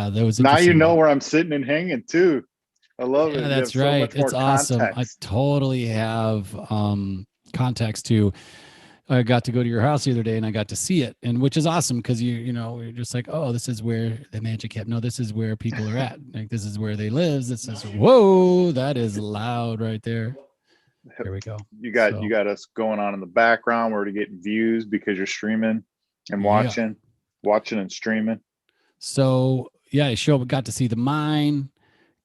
that was Now you interesting. know where I'm sitting and hanging too. I love Yeah, it. You have that's so right. much more It's awesome. I context. totally have context to. I got to go to your house the other day and I got to see it, and which is awesome because you're just like, oh, this is where the magic happens. No, this is where people are at. Like this is where they live. This is whoa, that is loud right there. There we go. You So got us going on in the background. We're already getting views because you're streaming and yeah. watching and streaming. So yeah, I got to see the mine,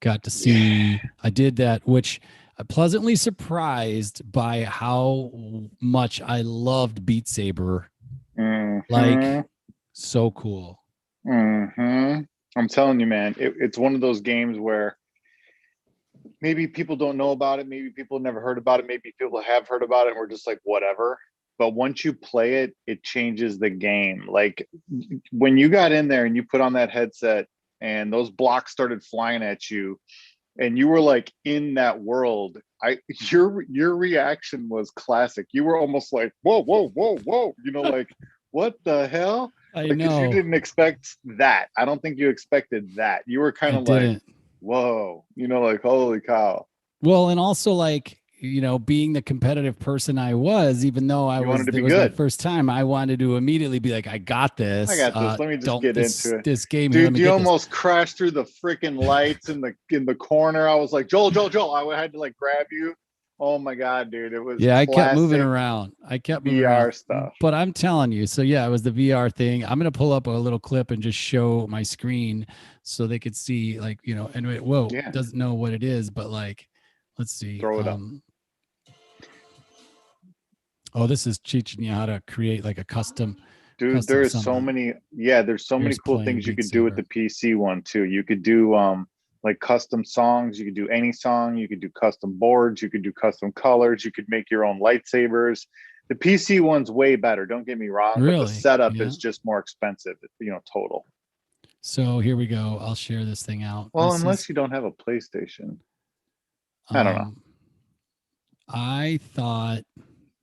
got to Yeah. see I did that, which I'm pleasantly surprised by how much I loved Beat Saber. Hmm. Like so cool. Hmm. I'm telling you, man, it's one of those games where maybe people don't know about it, maybe people never heard about it, maybe people have heard about it and we're just like whatever. But once you play it, it changes the game. Like when you got in there and you put on that headset and those blocks started flying at you and you were like in that world, I your reaction was classic. You were almost like whoa whoa whoa whoa, like what the hell, I like because you know. didn't expect that. I don't think you expected that. You were kind I of like didn't. whoa, like holy cow. Well, and also like, being the competitive person I was, even though You wanted to it be was my good. first time, I wanted to immediately be like, I got I this. got this. Let me just Don't get into it. this game here. Let Dude, me you get this. almost crashed through the freaking lights in the corner. I was like, Joel, Joel, Joel. I had to like grab you. Oh my god, dude. It was Yeah, I kept moving classic around. I kept moving around. VR stuff. But I'm telling you, so yeah, it was the VR thing. I'm gonna pull up a little clip and just show my screen so they could see, like, and whoa, Yeah. doesn't know what it is, but like, let's see. Throw it up. Oh, this is teaching you how to create like a Dude, custom there is so summon. many, yeah, there's so many Here's cool playing things you Beat could do with the Saber. PC one too. You could do like custom songs, you could do any song, you could do custom boards, you could do custom colors, you could make your own lightsabers. The PC one's way better, don't get me wrong, but the Really? setup Yeah. is just more expensive, total. So here we go. I'll share this thing out. Well, This is unless you don't have a PlayStation. I don't know. um I thought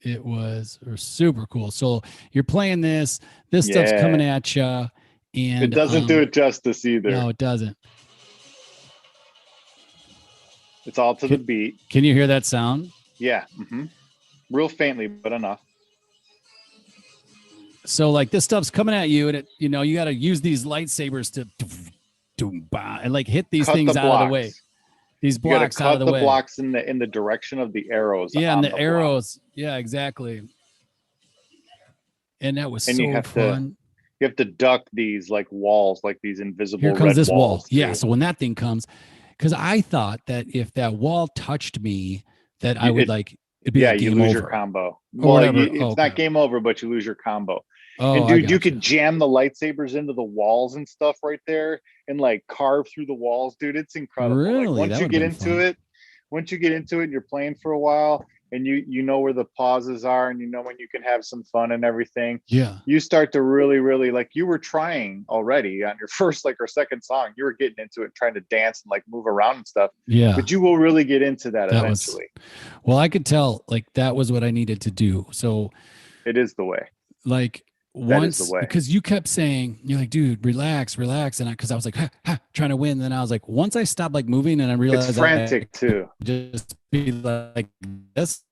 it was super cool. So you're playing this stuff's coming Yeah. at you, It and doesn't do it justice no, either. it doesn't. It's all to the Can, beat. can you hear that sound? Yeah. Real faintly, but enough. So like this stuff's coming at you, and you got to use these lightsabers to and like hit these Cut the things out of the way. blocks. These You got to blocks out of cut the the way. blocks in the direction of the arrows Yeah, and on the the block. arrows. Yeah, exactly. And that was And so fun. you have to duck these like walls, like these Here invisible comes red this wall. walls Yeah. too. So when that thing comes, because I thought that if that wall touched me, that I would It like it'd be Yeah, like you game lose your over combo. or Well, whatever. Oh, it's okay. not game over, but you lose your combo. Oh, And I dude, you got could you. jam the lightsabers into the walls and stuff right there and like carve through the walls, dude. It's incredible. Like Really, that would have been fun. once you get into it and you're playing for a while and you know where the pauses are and you know when you can have some fun and everything, Yeah. you start to really, really like you were trying already on your first like or second song. You were getting into it, trying to dance and like move around and stuff. Yeah. But you will really get into that That was eventually. well, I could tell like that was what I needed to do. So It is the way. like That is the once, way. because you kept saying, you're like, dude, relax, relax. And because I was like, ha, ha, trying to win. Then I was like, once I stopped like moving and I It's realized I frantic too. could just be like this,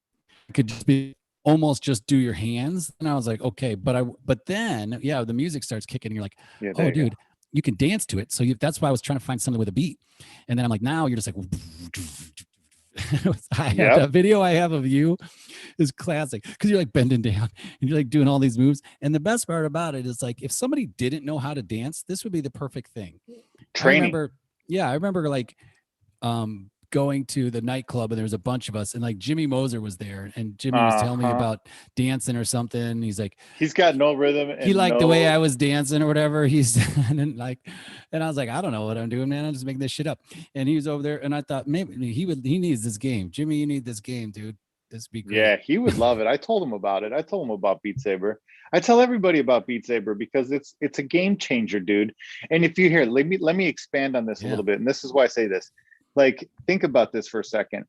I could just be almost just do your hands. And I was like, okay. But then, yeah, the music starts kicking. And you're like, Yeah, oh, there you go. dude, you can dance to it. So that's why I was trying to find something with a beat. And then I'm like, now you're just like, Yep. that video I have of you is classic because you're like bending down and you're like doing all these moves. And the best part about it is like if somebody didn't know how to dance, this would be the perfect thing. I Training. remember, yeah, I remember like going to the nightclub and there was a bunch of us and like Jimmy Moser was there and Jimmy was telling me about dancing or something. He's like, he's got no rhythm he and liked the way no. I was dancing or whatever. He's and like, and I was like, I don't know what I'm doing, man. I'm just making this shit up. And he was over there, and I thought maybe he needs this game. Jimmy, you need this game, dude. This would be great. Yeah, he would love it. I told him about it. I told him about Beat Saber. I tell everybody about Beat Saber because it's a game changer, dude. And if you hear, let me expand on this a Yeah. little bit. And this is why I say this. Like, think about this for a second.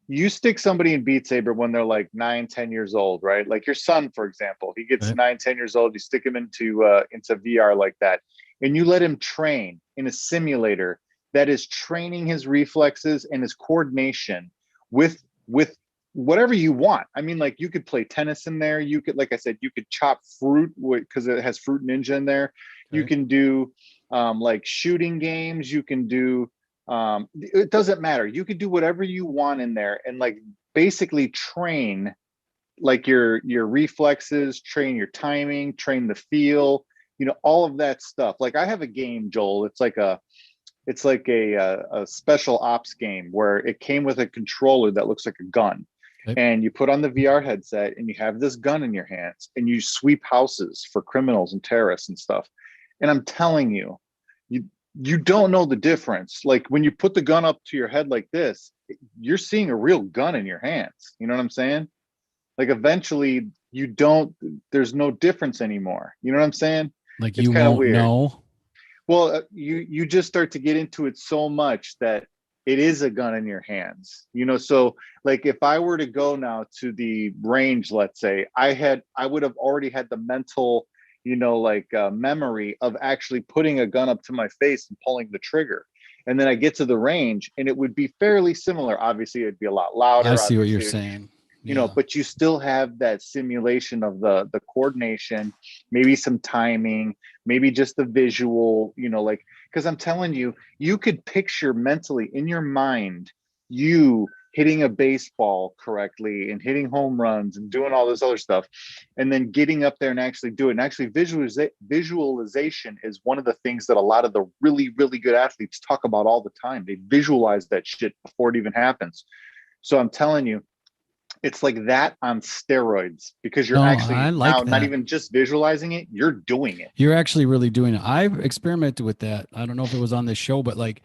You stick somebody in Beat Saber when they're like 9, 10 years old, right? Like your son, for example, he gets Right. 9, 10 years old. You stick him into VR like that. and you let him train in a simulator that is training his reflexes and his coordination with whatever you want. I mean, like, you could play tennis in there. You could, like I said, you could chop fruit because it has Fruit Ninja in there. You Okay. can do like shooting games. You can do it doesn't matter. You could do whatever you want in there and like basically train like your reflexes, train your timing, train the feel, all of that stuff. Like, I have a game, Joel. It's like a special ops game where it came with a controller that looks like a gun. Okay. And you put on the VR headset and you have this gun in your hands and you sweep houses for criminals and terrorists and stuff. And I'm telling you, you don't know the difference. Like, when you put the gun up to your head like this, you're seeing a real gun in your hands. You know what I'm saying? Like, eventually there's no difference anymore. You know what I'm saying? Like, It's you kind of won't weird. know. Well, you just start to get into it so much that it is a gun in your hands. So like, if I were to go now to the range, let's say, I would have already had the mental, memory of actually putting a gun up to my face and pulling the trigger. And then I get to the range and it would be fairly similar. Obviously, it'd be a lot louder. I see what you're obviously, saying. but you still have that simulation of the coordination, maybe some timing, maybe just the visual, like, because I'm telling you, you could picture mentally in your mind you hitting a baseball correctly and hitting home runs and doing all this other stuff, and then getting up there and actually do it. And actually, visualization is one of the things that a lot of the really, really good athletes talk about all the time. They visualize that shit before it even happens. So I'm telling you, it's like that on steroids, because you're actually I like now not that. even just visualizing it, you're doing it. You're actually really doing it. I've experimented with that. I don't know if it was on this show, but like,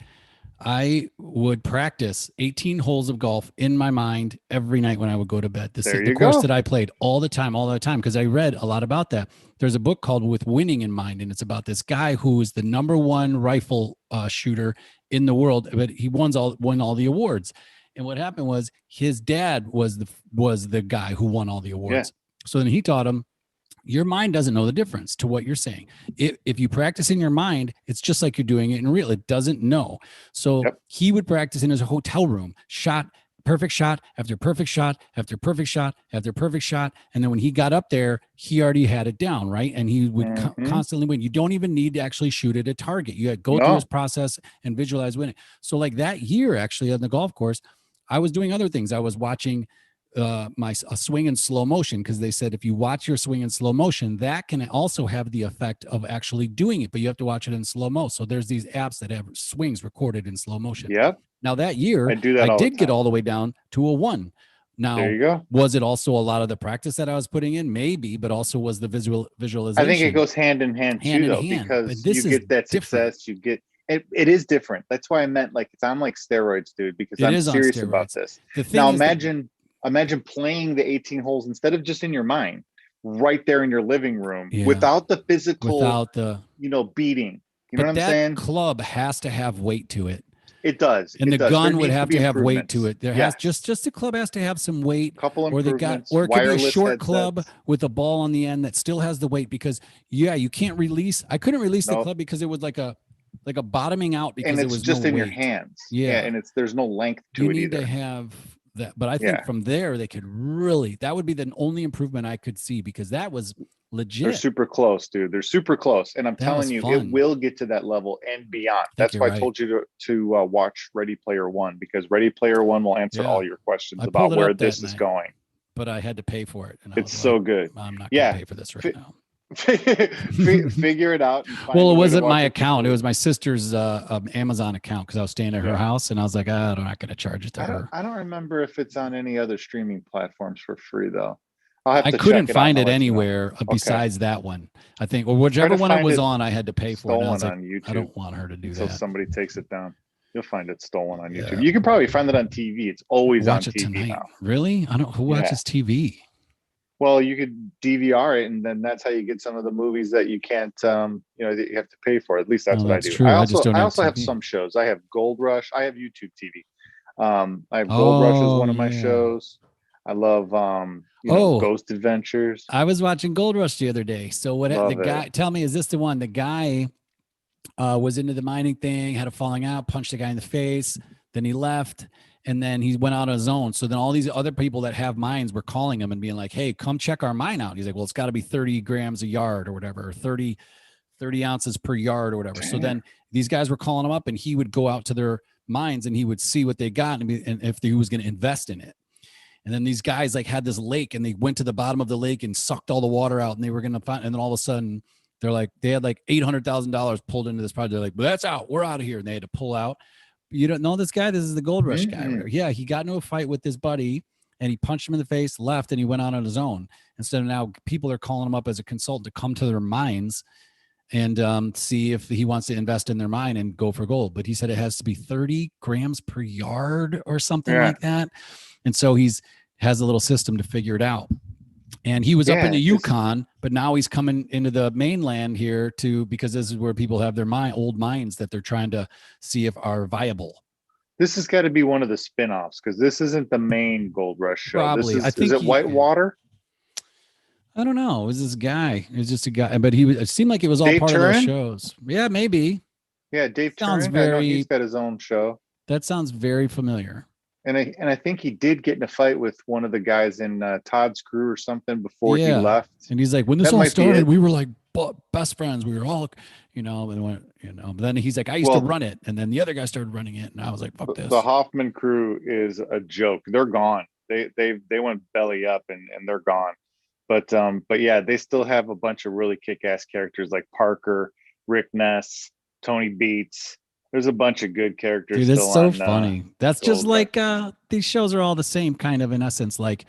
I would practice 18 holes of golf in my mind every night when I would go to bed. This is There the you course go. that I played all the time, because I read a lot about that. There's a book called With Winning in Mind, and it's about this guy who is the number one rifle shooter in the world, but he won all the awards. And what happened was his dad was the guy who won all the awards. Yeah. So then he taught him, your mind doesn't know the difference to what you're saying. If you practice in your mind, it's just like you're doing it in real. It doesn't know. So he would practice in his hotel room, perfect shot after perfect shot after perfect shot after perfect shot. And then when he got up there, he already had it down, right? And he would constantly win. You don't even need to actually shoot at a target. You go through his process and visualize winning. So like that year, actually, on the golf course, I was doing other things. I was watching a swing in slow motion, because they said if you watch your swing in slow motion, that can also have the effect of actually doing it, but you have to watch it in slow mo. So there's these apps that have swings recorded in slow motion. Yep. Now that year, I did get all the way down to a 1. Now, there you go. Was it also a lot of the practice that I was putting in? Maybe, but also was the visualization. I think it goes hand in hand too, though, because you get that success, you get it is different. That's why I meant, like, it's on like steroids, dude, because I'm serious about this. Now imagine playing the 18 holes instead of just in your mind, right there in your living room, without the physical, without the beating. You know what I'm saying? That club has to have weight to it. It does. And the gun would have to have weight to it. There has just the club has to have some weight. Couple improvements. Or it could be a short club with a ball on the end that still has the weight, because you can't release. I couldn't release the club because it was like a bottoming out, because it was just no in weight. your hands. Yeah. And there's no length to it either. You need to have that, but I think from there they could that would be the only improvement I could see, because that was legit. They're super close, dude. They're super close, and I'm telling you, it will get to that level and beyond. That's why I told you to watch Ready Player One, because Ready Player One will answer all your questions about where this is going. But I had to pay for it. And it's so good. I'm not going to pay for this right now. Figure it out. Well, it wasn't my account. It was my sister's Amazon account, because I was staying at her house, and I was like, I'm not going to charge it to her. I don't remember if it's on any other streaming platforms for free, though. I couldn't find it anywhere besides that one, I think, or whichever one it was on, I had to pay for it. Stolen on YouTube. I don't want her to do that. So somebody takes it down. You'll find it stolen on YouTube. You can probably find it on TV. It's always on TV now. Really? Who watches TV? Well, you could DVR it, and then that's how you get some of the movies that you can't, that you have to pay for. At least that's what I do. True. I also have some shows. I have Gold Rush. I have YouTube TV. I have Gold Rush as one of my shows. I love Ghost Adventures. I was watching Gold Rush the other day. So tell me, is this the one? The guy was into the mining thing, had a falling out, punched the guy in the face. Then he left, and then he went out on his own. So then all these other people that have mines were calling him and being like, "Hey, come check our mine out." He's like, "Well, it's got to be 30 grams a yard or whatever, or 30 ounces per yard or whatever." So then these guys were calling him up, and he would go out to their mines and he would see what they got and if he was going to invest in it. And then these guys like had this lake and they went to the bottom of the lake and sucked all the water out and they were going to find, and then all of a sudden they're like, they had like $800,000 pulled into this project. They're like, "But that's out. We're out of here." And they had to pull out. You don't know this guy. This is the Gold Rush guy. Mm-mm. Yeah. He got into a fight with his buddy and he punched him in the face, left, and he went out on his own. Instead of now people are calling him up as a consultant to come to their mines and see if he wants to invest in their mine and go for gold. But he said it has to be 30 grams per yard or something Yeah. like that. And so has a little system to figure it out. And he was up in Yeah, the this- Yukon, but now he's coming into the mainland here because this is where people have their old mines that they're trying to see if are viable. This has got to be one of the spin-offs because this isn't the main Gold Rush show. Probably. This I is, think is it Whitewater? I don't know. It was this guy. It was just a guy, but it seemed like it was all Dave part of those Turin? shows. Yeah, maybe. Yeah, Dave Sounds Turin. I know very- he's got his own show. That sounds very familiar. And I think he did get in a fight with one of the guys in Todd's crew or something before he Yeah. left. And he's like, when this That all might be started, it. we were like best friends. We were all, and went, but then he's like, I used Well- to run it. And then the other guy started running it. And I was like, fuck this. The Hoffman crew is a joke. They're gone. They went belly up and they're gone. But yeah, they still have a bunch of really kick-ass characters like Parker, Rick Ness, Tony Beats. There's a bunch of good characters. Dude, that's still so on, funny. That's just Gold like these shows are all the same kind of in essence. Like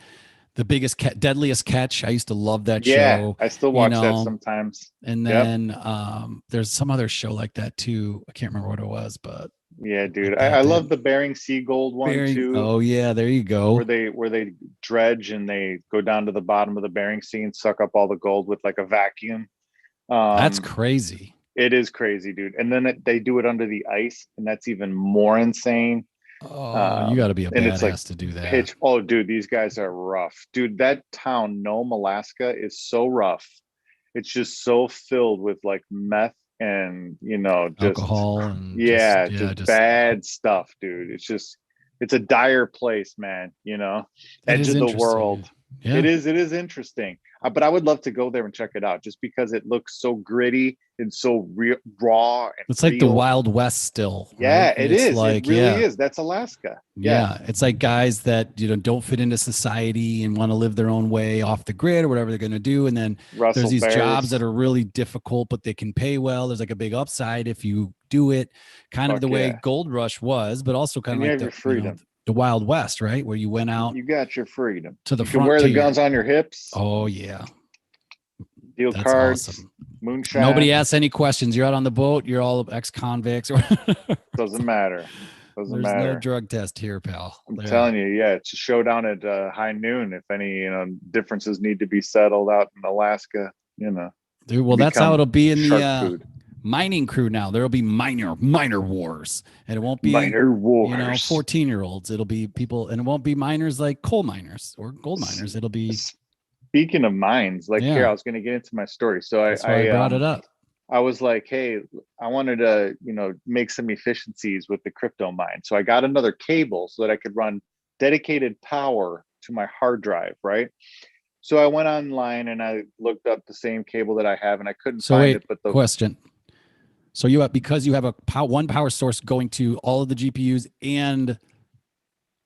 the biggest deadliest catch. I used to love that Yeah, show. I still watch that know, sometimes. And Yep. then there's some other show like that too. I can't remember what it was, but Yeah, dude. Like I that, love dude. the Bering Sea Gold one too. oh yeah, there you go. Where they dredge and they go down to the bottom of the Bering Sea and suck up all the gold with like a vacuum. That's crazy. It is crazy, dude. And then they do it under the ice, and that's even more insane. Oh, you got to be a and it's badass like to do that. Pitch. Oh, dude, these guys are rough, dude. That town, Nome, Alaska, is so rough. It's just so filled with like meth and just Alcohol and just bad stuff, dude. It's a dire place, man. It Edge is of the interesting. world. Yeah. It is interesting. But I would love to go there and check it out just because it looks so gritty and so raw. And It's like the real. Wild West still. Yeah, right? it It's is. Like, it really yeah. is. That's Alaska. Yeah, it's like guys that don't fit into society and want to live their own way off the grid or whatever they're going to do, and then Russell there's these Bears. jobs that are really difficult, but they can pay well. There's like a big upside if you do it, kind of Fuck the way yeah. Gold Rush was, but also kind And of you like have your freedom. the Wild West, right, where you went out You got your freedom. to the You can front. wear the guns on your hips. Oh yeah, Deal that's cards. awesome. Moonshine. Nobody asks any questions. You're out on the boat. You're all ex-convicts. Doesn't matter. Doesn't There's matter. no drug test here, pal. I'm telling you, yeah, it's a showdown at high noon. If any, differences need to be settled out in Alaska, Dude, well, that's how become it'll be in shark the food. mining crew now. There'll be minor wars, and it won't be Minor wars. 14-year-olds. It'll be people, and it won't be miners like coal miners or gold miners. It'll be Speaking of mines, like Yeah. here, I was going to get into my story. So that's why I brought it up. I was like, hey, I wanted to, make some efficiencies with the crypto mine. So I got another cable so that I could run dedicated power to my hard drive, right? So I went online and I looked up the same cable that I have and I couldn't So find wait, it. But the question. So because you have one power source going to all of the GPUs and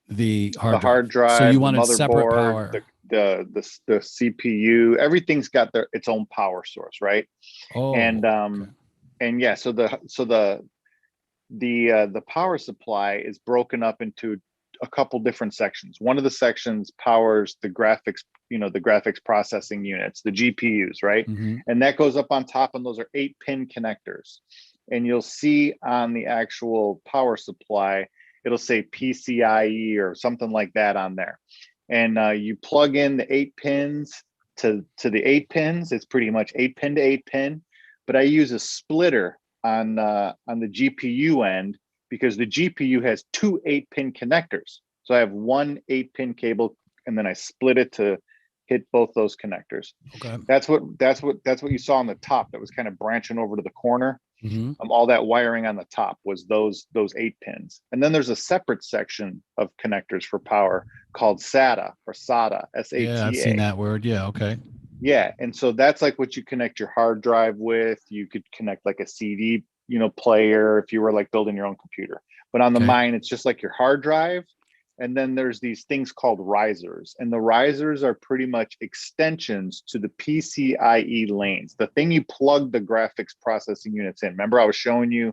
the hard drive. So you the wanted separate motherboard, power. the CPU, everything's got its own power source, right? okay. And yeah, so the power supply is broken up into a couple different sections. One of the sections powers the graphics, the graphics processing units, the GPUs, right? Mhm. And that goes up on top, and those are 8-pin connectors. And you'll see on the actual power supply, it'll say PCIe or something like that on there. And you plug in the 8 pins to the 8 pins. It's pretty much 8-pin to 8-pin. But I use a splitter on the GPU end because the GPU has 2 8-pin connectors. So I have one 8-pin cable, and then I split it to hit both those connectors. Okay. That's what you saw on the top that was kind of branching over to the corner. All that wiring on the top was those 8 pins. And then there's a separate section of connectors for power called SATA or SATA, SATA. Yeah, I've seen that word. Yeah, okay. Yeah, and so that's like what you connect your hard drive with. You could connect like a CD, player if you were like building your own computer. But on the mine, it's just like your hard drive. And then there's these things called risers. And the risers are pretty much extensions to the PCIe lanes, the thing you plug the graphics processing units in. Remember, I was showing you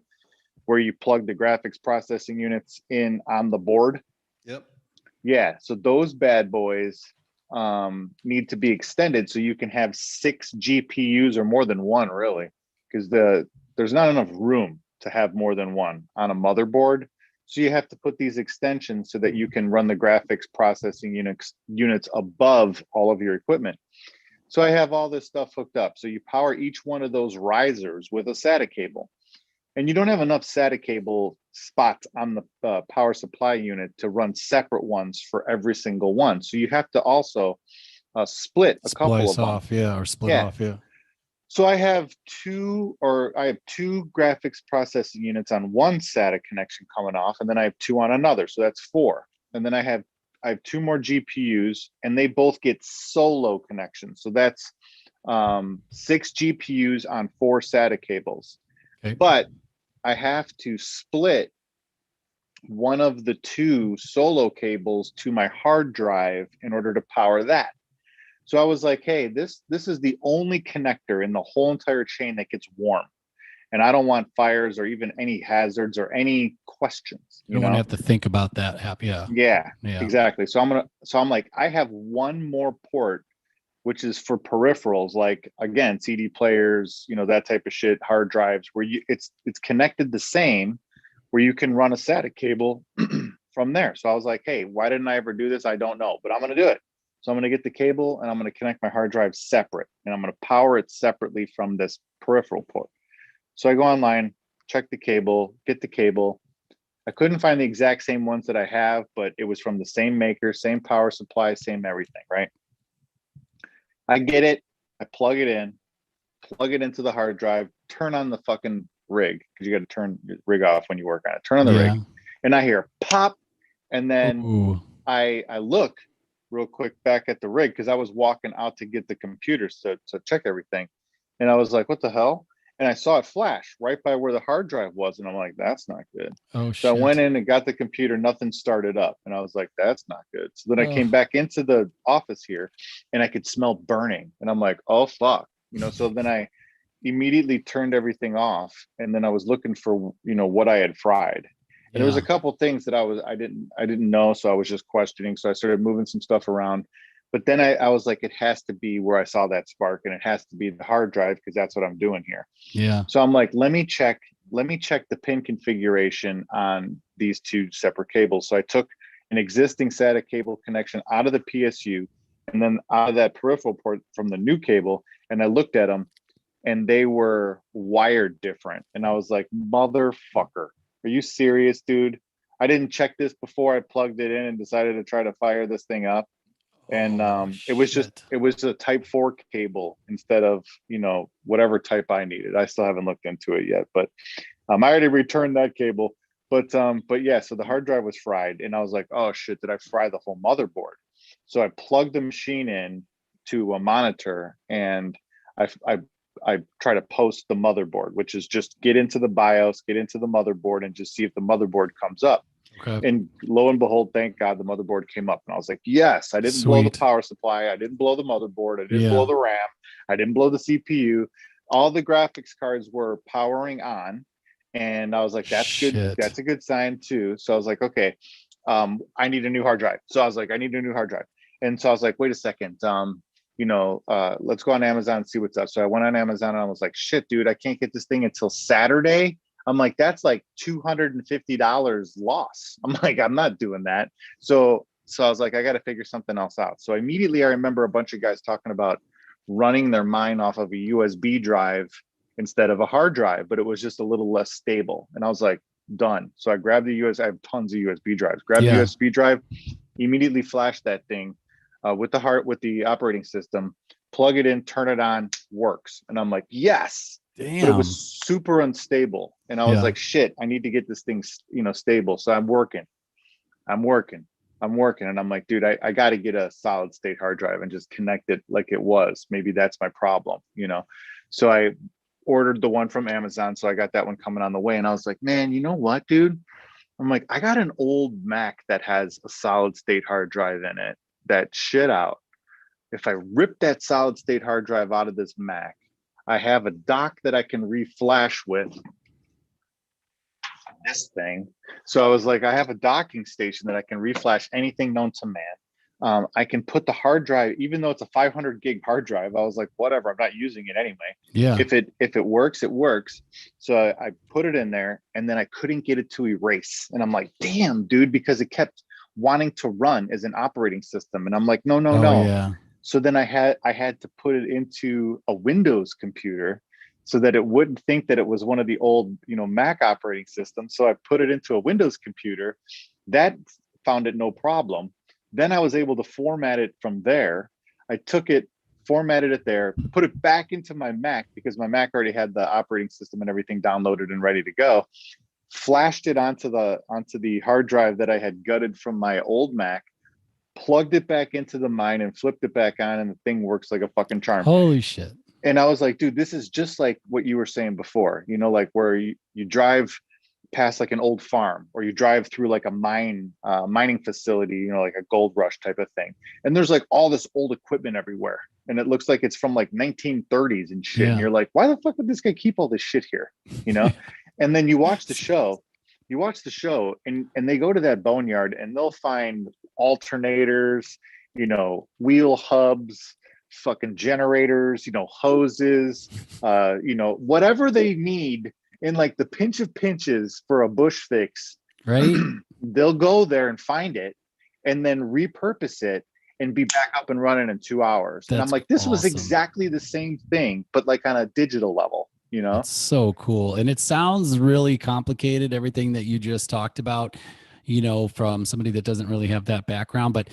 where you plug the graphics processing units in on the board? Yep. Yeah, so those bad boys need to be extended so you can have 6 GPUs or more than one, really, because there's not enough room to have more than one on a motherboard. So you have to put these extensions so that you can run the graphics processing units above all of your equipment. So I have all this stuff hooked up. So you power each one of those risers with a SATA cable. And you don't have enough SATA cable spots on the power supply unit to run separate ones for every single one. So you have to also split a couple of them. Off, yeah, or split off, yeah. So I have two graphics processing units on one SATA connection coming off, and then I have 2 on another. So that's 4. And then I have 2 more GPUs, and they both get solo connections. So that's 6 GPUs on 4 SATA cables. Okay. But I have to split one of the 2 solo cables to my hard drive in order to power that. So I was like, hey, this is the only connector in the whole entire chain that gets warm. And I don't want fires or even any hazards or any questions. You don't want to have to think about that. Yeah, exactly. So I'm like, I have one more port, which is for peripherals, like, again, CD players, that type of shit, hard drives, where it's connected the same, where you can run a SATA cable from there. So I was like, hey, why didn't I ever do this? I don't know, but I'm going to do it. So I'm going to get the cable and I'm going to connect my hard drive separate, and I'm going to power it separately from this peripheral port. So I go online, check the cable, get the cable. I couldn't find the exact same ones that I have, but it was from the same maker, same power supply, same everything, right? I get it. I plug it in, plug it into the hard drive, turn on the fucking rig, because you got to turn the rig off when you work on it. Turn on the rig, and I hear pop, and then I look real quick back at the rig, because I was walking out to get the computers to check everything, and I was like, what the hell? And I saw it flash right by where the hard drive was, and I'm like, that's not good. Oh, so shit. I went in and got the computer, nothing started up, and I was like, that's not good. So then I came back into the office here, and I could smell burning, and I'm like, oh fuck, so then I immediately turned everything off, and then I was looking for what I had fried. And there was a couple things that I didn't know, so I was just questioning. So I started moving some stuff around. But then I was like, it has to be where I saw that spark, and it has to be the hard drive, because that's what I'm doing here. Yeah. So I'm like, let me check the pin configuration on these 2 separate cables. So I took an existing SATA cable connection out of the PSU, and then out of that peripheral port from the new cable, and I looked at them, and they were wired different. And I was like, motherfucker, are you serious, dude? I didn't check this before I plugged it in and decided to try to fire this thing up. And it was a type 4 cable instead of whatever type I needed. I still haven't looked into it yet, but I already returned that cable. But yeah, so the hard drive was fried, and I was like, oh shit, did I fry the whole motherboard? So I plugged the machine in to a monitor, and I try to post the motherboard, which is just get into the BIOS, get into the motherboard, and just see if the motherboard comes up. Okay. And lo and behold, thank God, the motherboard came up, and I was like, yes, I didn't blow the power supply, I didn't blow the motherboard, I didn't blow the RAM, I didn't blow the CPU. All the graphics cards were powering on, and I was like, that's good. That's a good sign too. So I was like, okay, I need a new hard drive. So I was like, I need a new hard drive. And so I was like, wait a second, let's go on Amazon and see what's up. So I went on Amazon, and I was like, shit, dude, I can't get this thing until Saturday. I'm like, that's like $250 loss. I'm like, I'm not doing that. So I was like, I got to figure something else out. So immediately I remember a bunch of guys talking about running their mine off of a USB drive instead of a hard drive, but it was just a little less stable. And I was like, done. So I grabbed the I have tons of USB drives, grabbed the USB drive, immediately flashed that thing with the operating system, plug it in, turn it on, works. And I'm like, yes. but it Damn. was super unstable. And I was Yeah. like, shit, I need to get this thing, stable. So I'm working, I'm working, I'm working. And I'm like, dude, I got to get a solid state hard drive and just connect it like it was. Maybe that's my problem, So I ordered the one from Amazon. So I got that one coming on the way. And I was like, man, you know what, dude? I'm like, I got an old Mac that has a solid state hard drive in it that shit out. If I rip that solid state hard drive out of this Mac, I have a dock that I can reflash with this thing. So I was like, I have a docking station that I can reflash anything known to man. I can put the hard drive, even though it's a 500 gig hard drive. I was like, whatever, I'm not using it anyway. Yeah. If it works, it works. So I put it in there, and then I couldn't get it to erase. And I'm like, damn, dude, because it kept wanting to run as an operating system. And I'm like, no, no, Oh no. yeah. So then I had to put it into a Windows computer so that it wouldn't think that it was one of the old, Mac operating systems. So I put it into a Windows computer. That found it no problem. Then I was able to format it from there. I took it, formatted it there, put it back into my Mac because my Mac already had the operating system and everything downloaded and ready to go. Flashed it onto the hard drive that I had gutted from my old Mac, plugged it back into the mine and flipped it back on, and the thing works like a fucking charm. Holy shit. And I was like, dude, this is just like what you were saying before, like where you drive past like an old farm, or you drive through like a mining facility, like a gold rush type of thing. And there's like all this old equipment everywhere. And it looks like it's from like 1930s and shit. Yeah. And you're like, why the fuck would this guy keep all this shit here? And then you watch the show, and they go to that boneyard and they'll find alternators, wheel hubs, fucking generators, hoses, whatever they need in like the pinch of pinches for a bush fix, Right. They'll go there and find it and then repurpose it and be back up and running in 2 hours. And I'm That's like, this was awesome. exactly the same thing, but like on a digital level, It's so cool. And it sounds really complicated, everything that you just talked about, from somebody that doesn't really have that background. But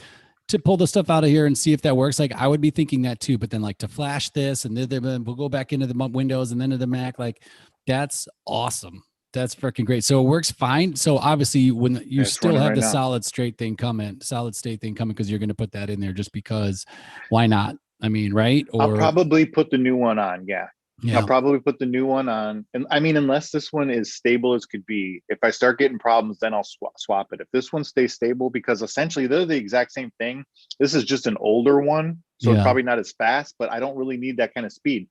to pull the stuff out of here and see if that works, like I would be thinking that too. But then like to flash this and then we'll go back into the Windows and then to the Mac, like that's awesome. That's freaking great. So it works fine. So obviously when you still have the solid state thing coming, because you're going to put that in there just because why not? I mean, right? Or I'll probably put the new one on. Yeah. I'll probably put the new one on. And I mean, unless this one is stable as could be, if I start getting problems, then I'll swap it. If this one stays stable, because essentially they're the exact same thing. This is just an older one. So it's probably not as fast, but I don't really need that kind of speed.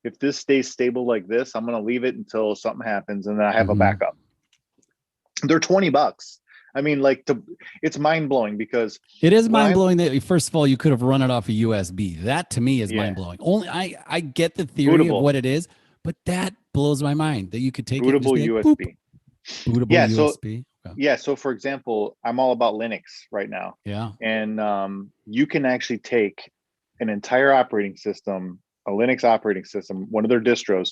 If this stays stable like this, I'm going to leave it until something happens and then I have a backup. They're $20. I mean, it's mind blowing because it is mind blowing that first of all, you could have run it off a USB. That to me is mind blowing. Only I get the theory of what it is, but that blows my mind that you could take bootable it and USB. Bootable USB. Yeah. So for example, I'm all about Linux right now. Yeah. And you can actually take an entire operating system, a Linux operating system, one of their distros,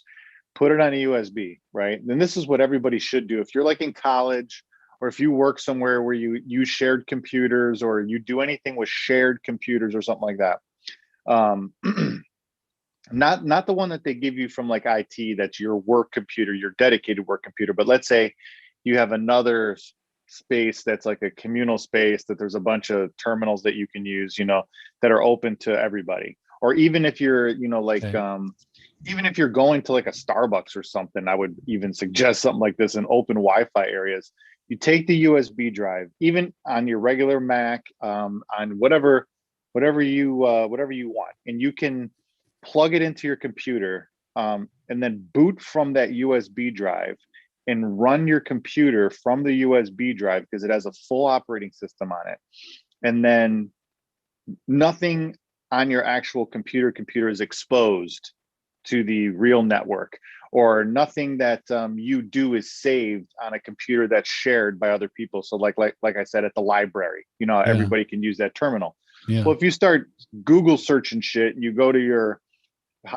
put it on a USB, right? And this is what everybody should do. If you're like in college, or if you work somewhere where you use shared computers, or you do anything with shared computers or something like that. Not the one that they give you from like IT, that's your work computer, your dedicated work computer. But let's say you have another space that's like a communal space that there's a bunch of terminals that you can use, that are open to everybody. Or even if you're, even if you're going to like a Starbucks or something, I would even suggest something like this in open Wi-Fi areas. You take the USB drive, even on your regular Mac, on whatever you want, and you can plug it into your computer, and then boot from that USB drive and run your computer from the USB drive because it has a full operating system on it. And then nothing on your actual computer is exposed to the real network, or nothing that you do is saved on a computer that's shared by other people. So like I said, at the library, everybody can use that terminal. Yeah. Well, if you start Google searching shit, and you go to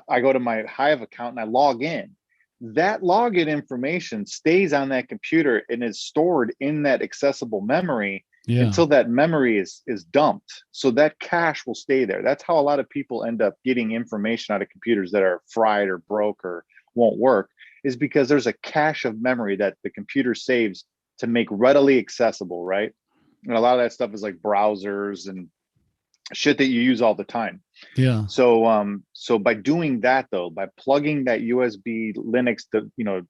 I go to my Hive account and I log in, that login information stays on that computer and is stored in that accessible memory until that memory is dumped. So that cache will stay there. That's how a lot of people end up getting information out of computers that are fried or broke or won't work is because there's a cache of memory that the computer saves to make readily accessible, right? And a lot of that stuff is like browsers and shit that you use all the time. Yeah. So by doing that though, by plugging that USB Linux,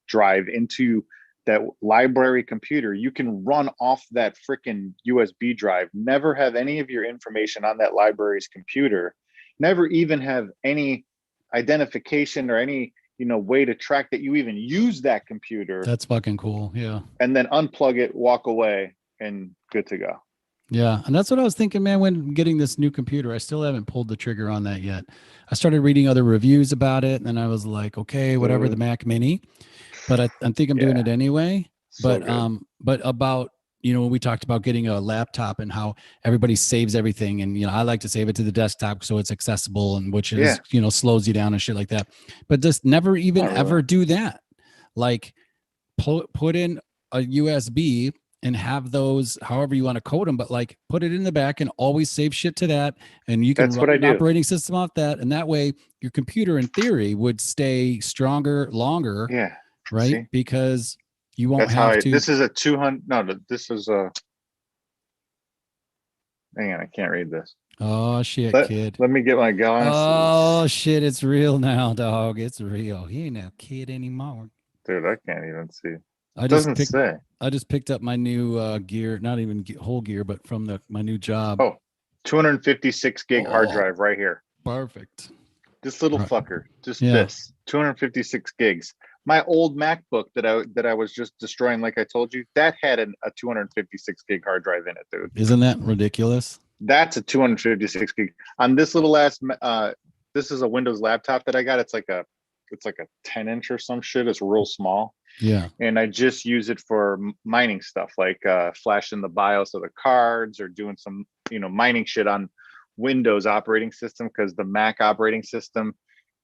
drive into that library computer, you can run off that freaking USB drive, never have any of your information on that library's computer, never even have any identification or any, way to track that you even use that computer. That's fucking cool. Yeah. And then unplug it, walk away, and good to go. Yeah. And that's what I was thinking, man, when getting this new computer. I still haven't pulled the trigger on that yet. I started reading other reviews about it, and then I was like, okay, whatever, the Mac Mini. But I think I'm doing it anyway. So But about, when we talked about getting a laptop and how everybody saves everything, and I like to save it to the desktop so it's accessible, and which is slows you down and shit like that. But just never even ever do that. Like put in a USB and have those, however you want to code them, but like put it in the back and always save shit to that, and you can run an operating system off that, and that way your computer in theory would stay stronger longer. Yeah. Right. See? Because you won't This is a 200. No, this is a. Hang on, I can't read this. Oh shit, kid. Let me get my glasses. Oh shit, it's real now, dog. It's real. He ain't a kid anymore. Dude, I can't even see. I just picked up my new gear, not even whole gear, but from my new job. Oh, 256 gig hard drive right here. Perfect. This little fucker, this 256 gigs. My old MacBook that I was just destroying, like I told you, that had a 256 gig hard drive in it, dude. Isn't that ridiculous? That's a 256 gig on this little ass. This is a Windows laptop that I got. It's like a 10-inch or some shit. It's real small. Yeah. And I just use it for mining stuff, like flashing the BIOS of the cards or doing some, mining shit on Windows operating system, because the Mac operating system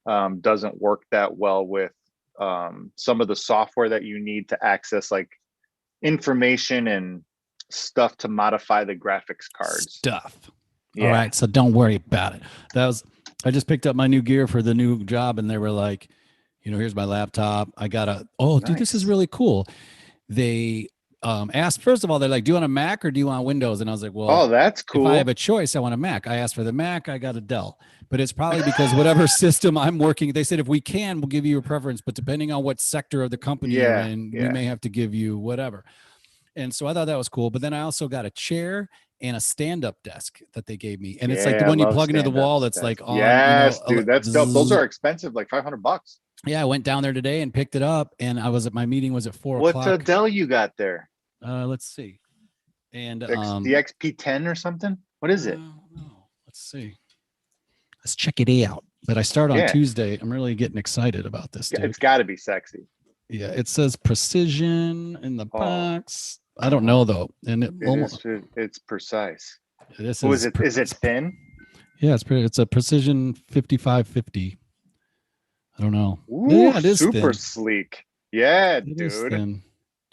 doesn't work that well with some of the software that you need to access like information and stuff to modify the graphics cards. All right. So don't worry about it. I just picked up my new gear for the new job, and they were like, here's my laptop. I got dude, this is really cool. They asked, first of all, they're like, do you want a Mac or do you want Windows? And I was like, well, that's cool. If I have a choice, I want a Mac. I asked for the Mac. I got a Dell, but it's probably because whatever system I'm working, they said, if we can, we'll give you a preference, but depending on what sector of the company you're in, we may have to give you whatever. And so I thought that was cool. But then I also got a chair and a stand-up desk that they gave me. And it's like the one you plug into the wall that's like on. Yes, dude, that's dope. Those are expensive, like $500. Yeah, I went down there today and picked it up, and my meeting was at 4 o'clock. What Dell you got there? Let's see. And the XP10 or something? What is it? Let's see. Let's check it out. But I start on Tuesday. I'm really getting excited about this. Dude. It's got to be sexy. Yeah, it says precision in the box. I don't know though, and it's precise. This is it? Is it thin? Yeah, it's a precision 5550. I don't know. Ooh, yeah, it is super sleek. Yeah, dude.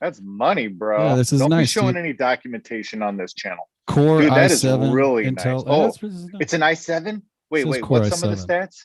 That's money, bro. Yeah, this is nice. Don't be showing any documentation on this channel. Core dude, that i7 is really Intel. Nice. It's an i7? Wait, what's some of the stats?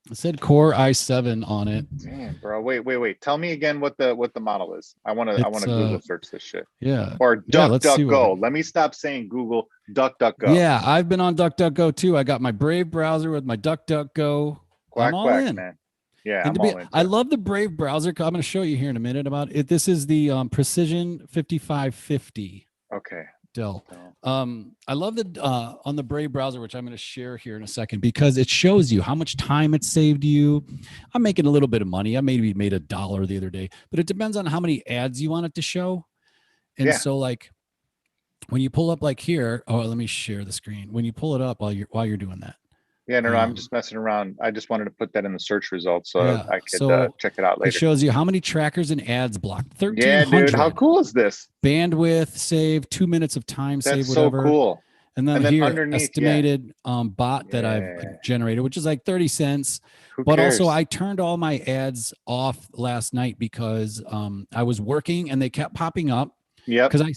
It said Core i7 on it. Damn, bro. Wait. Tell me again what the model is. I want to Google search this shit. Yeah. Or DuckDuckGo. Let me stop saying Google. DuckDuckGo. Yeah, I've been on DuckDuckGo too. I got my Brave browser with my DuckDuckGo. Quack, man. Yeah, I love the Brave browser. I'm going to show you here in a minute about it. This is the Precision 5550. Okay. Dell. I love the on the Brave browser, which I'm going to share here in a second, because it shows you how much time it saved you. I'm making a little bit of money. I maybe made $1 the other day, but it depends on how many ads you want it to show. And so like when you pull up like here, let me share the screen. When you pull it up while you're doing that. Yeah, no, I'm just messing around. I just wanted to put that in the search results so I could check it out later. It shows you how many trackers and ads blocked. 1,300. Yeah, dude, how cool is this? Bandwidth save, 2 minutes of time save, whatever. That's so cool. And then here, estimated bot that I've generated, which is like 30 cents. But also I turned all my ads off last night because I was working and they kept popping up. Yeah. Because I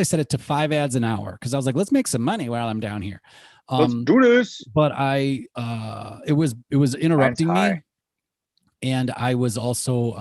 set it to 5 ads an hour because I was like, let's make some money while I'm down here. Let's do this. But it was interrupting me. And I was also,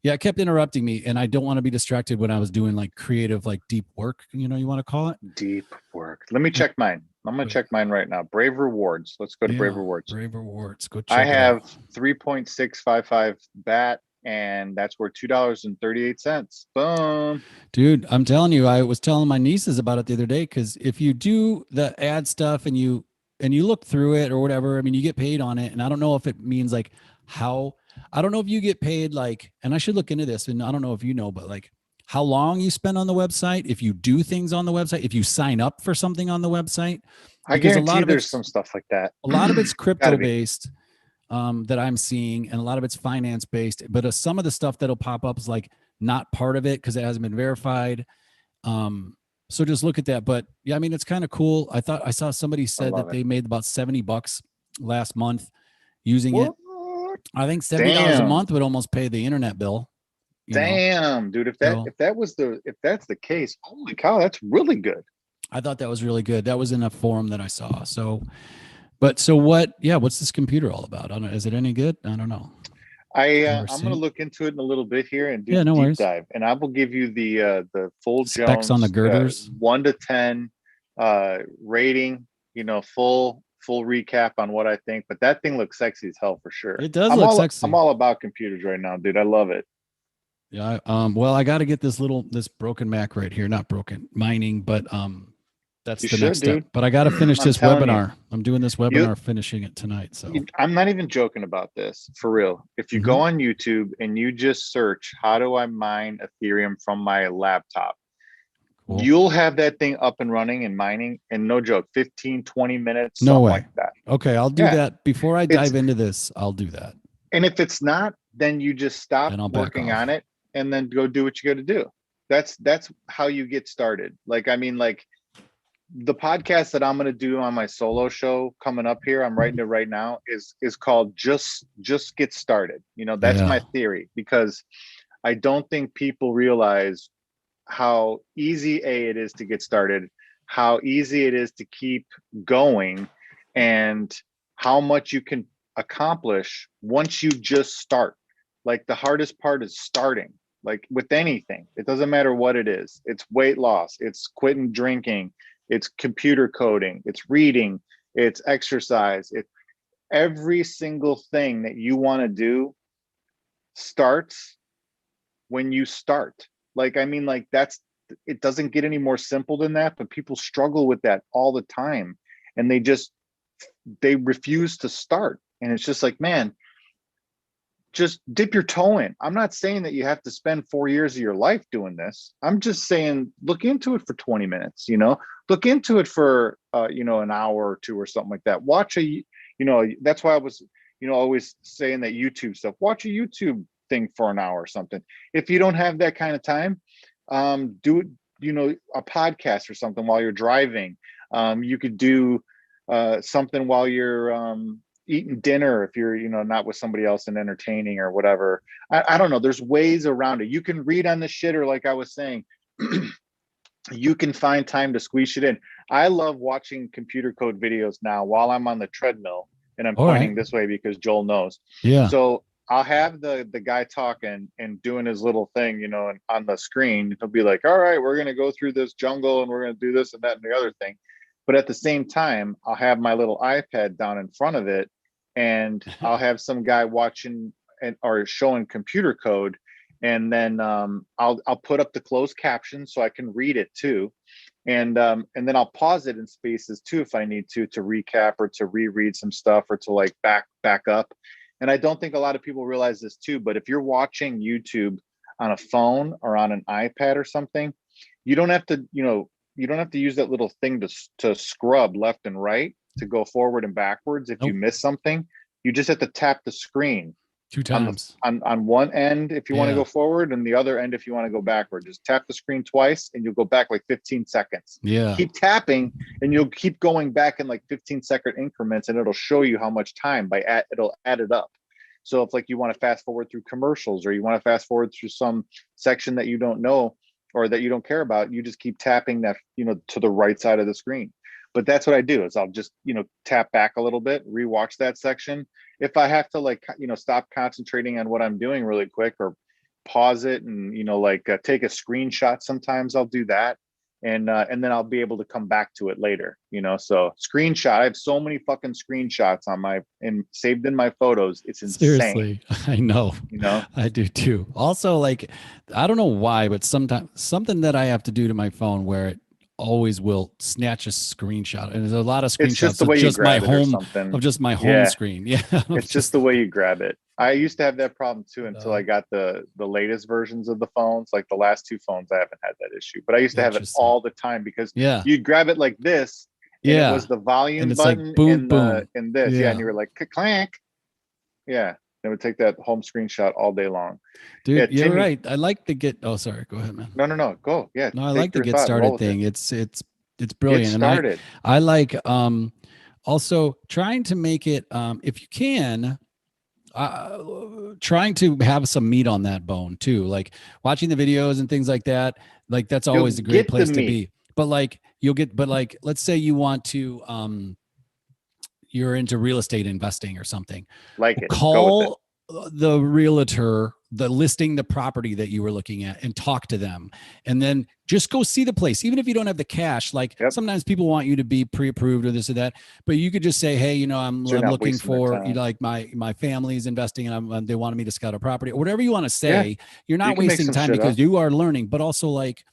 yeah, it kept interrupting me, and I don't want to be distracted when I was doing like creative, like deep work, you know, you want to call it. Deep work. Let me check mine. I'm gonna Wait, check mine right now. Brave Rewards. Let's go to Brave yeah, Rewards. Brave Rewards. Go I check it have out. 3.655 bat, and that's worth $2.38. Boom. Dude, I'm telling you, I was telling my nieces about it the other day because if you do the ad stuff and you look through it or whatever, I mean, you get paid on it, and I don't know if it means like how I don't know if you get paid like, and I should look into this, and I don't know if you know, but like how long you spend on the website, if you do things on the website, if you sign up for something on the website, I because guarantee there's some stuff like that. a lot of it's Gotta crypto be. based that I'm seeing, and a lot of it's finance based. But some of the stuff that'll pop up is like not part of it because it hasn't been verified. So just look at that. But yeah, I mean, it's kind of cool. I saw somebody I said love that it. they made about $70 last month using it. What? I think $70 a Damn. month would almost pay the internet bill, you know. Damn, dude. So If that's the case, holy cow, that's really good. I thought that was really good. That was in a forum that I saw. So, but so what? Yeah, what's this computer all about? I don't know. Is it any good? I don't know. Never I'm gonna seen. look into it in a little bit here and do Yeah, the no deep worries. dive, and I will give you the full Specs on the Jones girders. 1 to 10 rating. Full recap on what I think, but that thing looks sexy as hell for sure. It does look I'm sexy. all about computers right now, dude. I love it. Yeah. Well, I got to get this broken Mac right here. Not broken mining, but that's You the next should, step. dude. But I got to finish I'm this telling you, webinar. I'm doing this you webinar, finishing it tonight. So, I'm not even joking about this for real. If you go mhm, on YouTube and you just search, how do I mine Ethereum from my laptop? cool. You'll have that thing up and running and mining, and no joke, 15, 20 minutes, No something like way. that. Okay, I'll do Yeah. that before I It's, dive into this. I'll do that, and if it's not, then you just stop and I'll back working on off. it and then go do what you got to do. That's how you get started. Like, I mean, like the podcast that I'm going to do on my solo show coming up here, I'm writing it right now, is called just get started. You know, that's Yeah. my theory, because I don't think people realize how easy it is to get started, how easy it is to keep going, and how much you can accomplish once you just start. Like the hardest part is starting. Like with anything, it doesn't matter what it is. It's weight loss, it's quitting drinking, it's computer coding, it's reading, it's exercise. It Every single thing that you want to do starts when you start. Like, I mean, like that's, it doesn't get any more simple than that, but people struggle with that all the time. And they refuse to start. And it's just like, man, just dip your toe in. I'm not saying that you have to spend 4 years of your life doing this. I'm just saying, look into it for 20 minutes, look into it for, an hour or two or something like that. That's why I was, always saying that YouTube stuff, watch a YouTube thing for an hour or something. If you don't have that kind of time, do it, a podcast or something while you're driving. You could do something while you're eating dinner, if you're not with somebody else and entertaining or whatever. I don't know, there's ways around it. You can read on the shitter, like I was saying. You can find time to squeeze it in. I love watching computer code videos now while I'm on the treadmill, and I'm All right. pointing this way because Joel knows. Yeah. So I'll have the guy talking and doing his little thing, and on the screen he'll be like, all right, we're going to go through this jungle and we're going to do this and that and the other thing. But at the same time, I'll have my little iPad down in front of it, and I'll have some guy watching or showing computer code, and then I'll put up the closed captions so I can read it too, and then I'll pause it in spaces too if I need to recap or to reread some stuff or to like back up. And I don't think a lot of people realize this too, but if you're watching YouTube on a phone or on an iPad or something, you don't have to use that little thing to scrub left and right to go forward and backwards. If you Nope. miss something, you just have to tap the screen 2 on the times. on one end if you want to Yeah. go forward, and the other end if you want to go backward. Just tap the screen twice and you'll go back like 15 seconds. Yeah. Keep tapping and you'll keep going back in like 15-second increments, and it'll show you how much time it'll add it up. So if like you want to fast forward through commercials, or you want to fast forward through some section that you don't know or that you don't care about, you just keep tapping that, to the right side of the screen. But that's what I do, is I'll just, tap back a little bit, rewatch that section, if I have to like, stop concentrating on what I'm doing really quick, or pause it and, like take a screenshot, sometimes I'll do that. And then I'll be able to come back to it later, so screenshot. I have so many fucking screenshots and saved in my photos. It's insane, Seriously, I know. you know? I do too. Also, like, I don't know why, but sometimes something that I have to do to my phone where it always will snatch a screenshot. And there's a lot of It's just screenshots the of way you just my grab it or home, something. of just my home Yeah. screen. Yeah. It's just the way you grab it. I used to have that problem too until uh, I got the latest versions of the phones. Like the last two phones, I haven't had that issue. But I used to have it interesting. all the time because Yeah. you'd grab it like this, and it Yeah. was the And volume it's like button boom, in boom. this. Yeah, and Yeah. you were like clank. Yeah, it would take that home screenshot all day long. Yeah, Dude, you're Timmy. right. I like to get, oh, sorry. Go ahead, man. No, no, no. Go. Yeah, No, I take like the your get thought. Roll started with it. thing. It's Get brilliant. And started. I like also trying to make it if you can trying to have some meat on that bone too, like watching the videos and things like that. Like that's You'll always a great get the place to meat. be. But like but like let's say you want to you're into real estate investing or something. Like it. Go with it. Call the realtor, the listing the property that you were looking at, and talk to them, and then just go see the place. Even if you don't have the cash, like Yep. sometimes people want you to be pre-approved or this or that, but you could just say, hey, I'm So you're not looking wasting their for, time. like my family's investing and they wanted me to scout a property, or whatever you want to Yeah, say. You're you not can make wasting some time shit because up. you are learning, but also like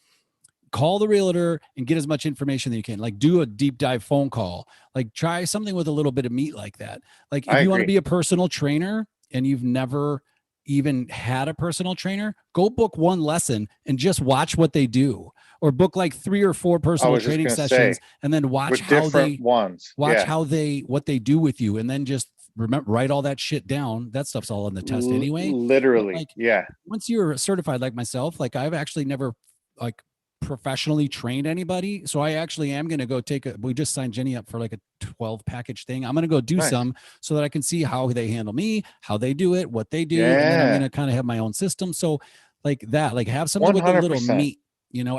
call the realtor and get as much information that you can. Like do a deep dive phone call. Like try something with a little bit of meat like that. Like if I you want to agree. be a personal trainer and you've never even had a personal trainer, go book one lesson and just watch what they do, or book like 3 or 4 I personal was just training gonna sessions say, and then watch with how different they ones. Yeah. what they do with you, and then just remember, write all that shit down. That stuff's all in the test anyway. But Literally. like Yeah. once you're certified like myself, like I've actually never like professionally trained anybody. So I actually am going to go we just signed Jenny up for like a 12 package thing. I'm going to go do Nice. some so that I can see how they handle me, how they do it, what they do. And then I'm going Yeah. to kind of have my own system. So like that, like have something with a little 100%. meat,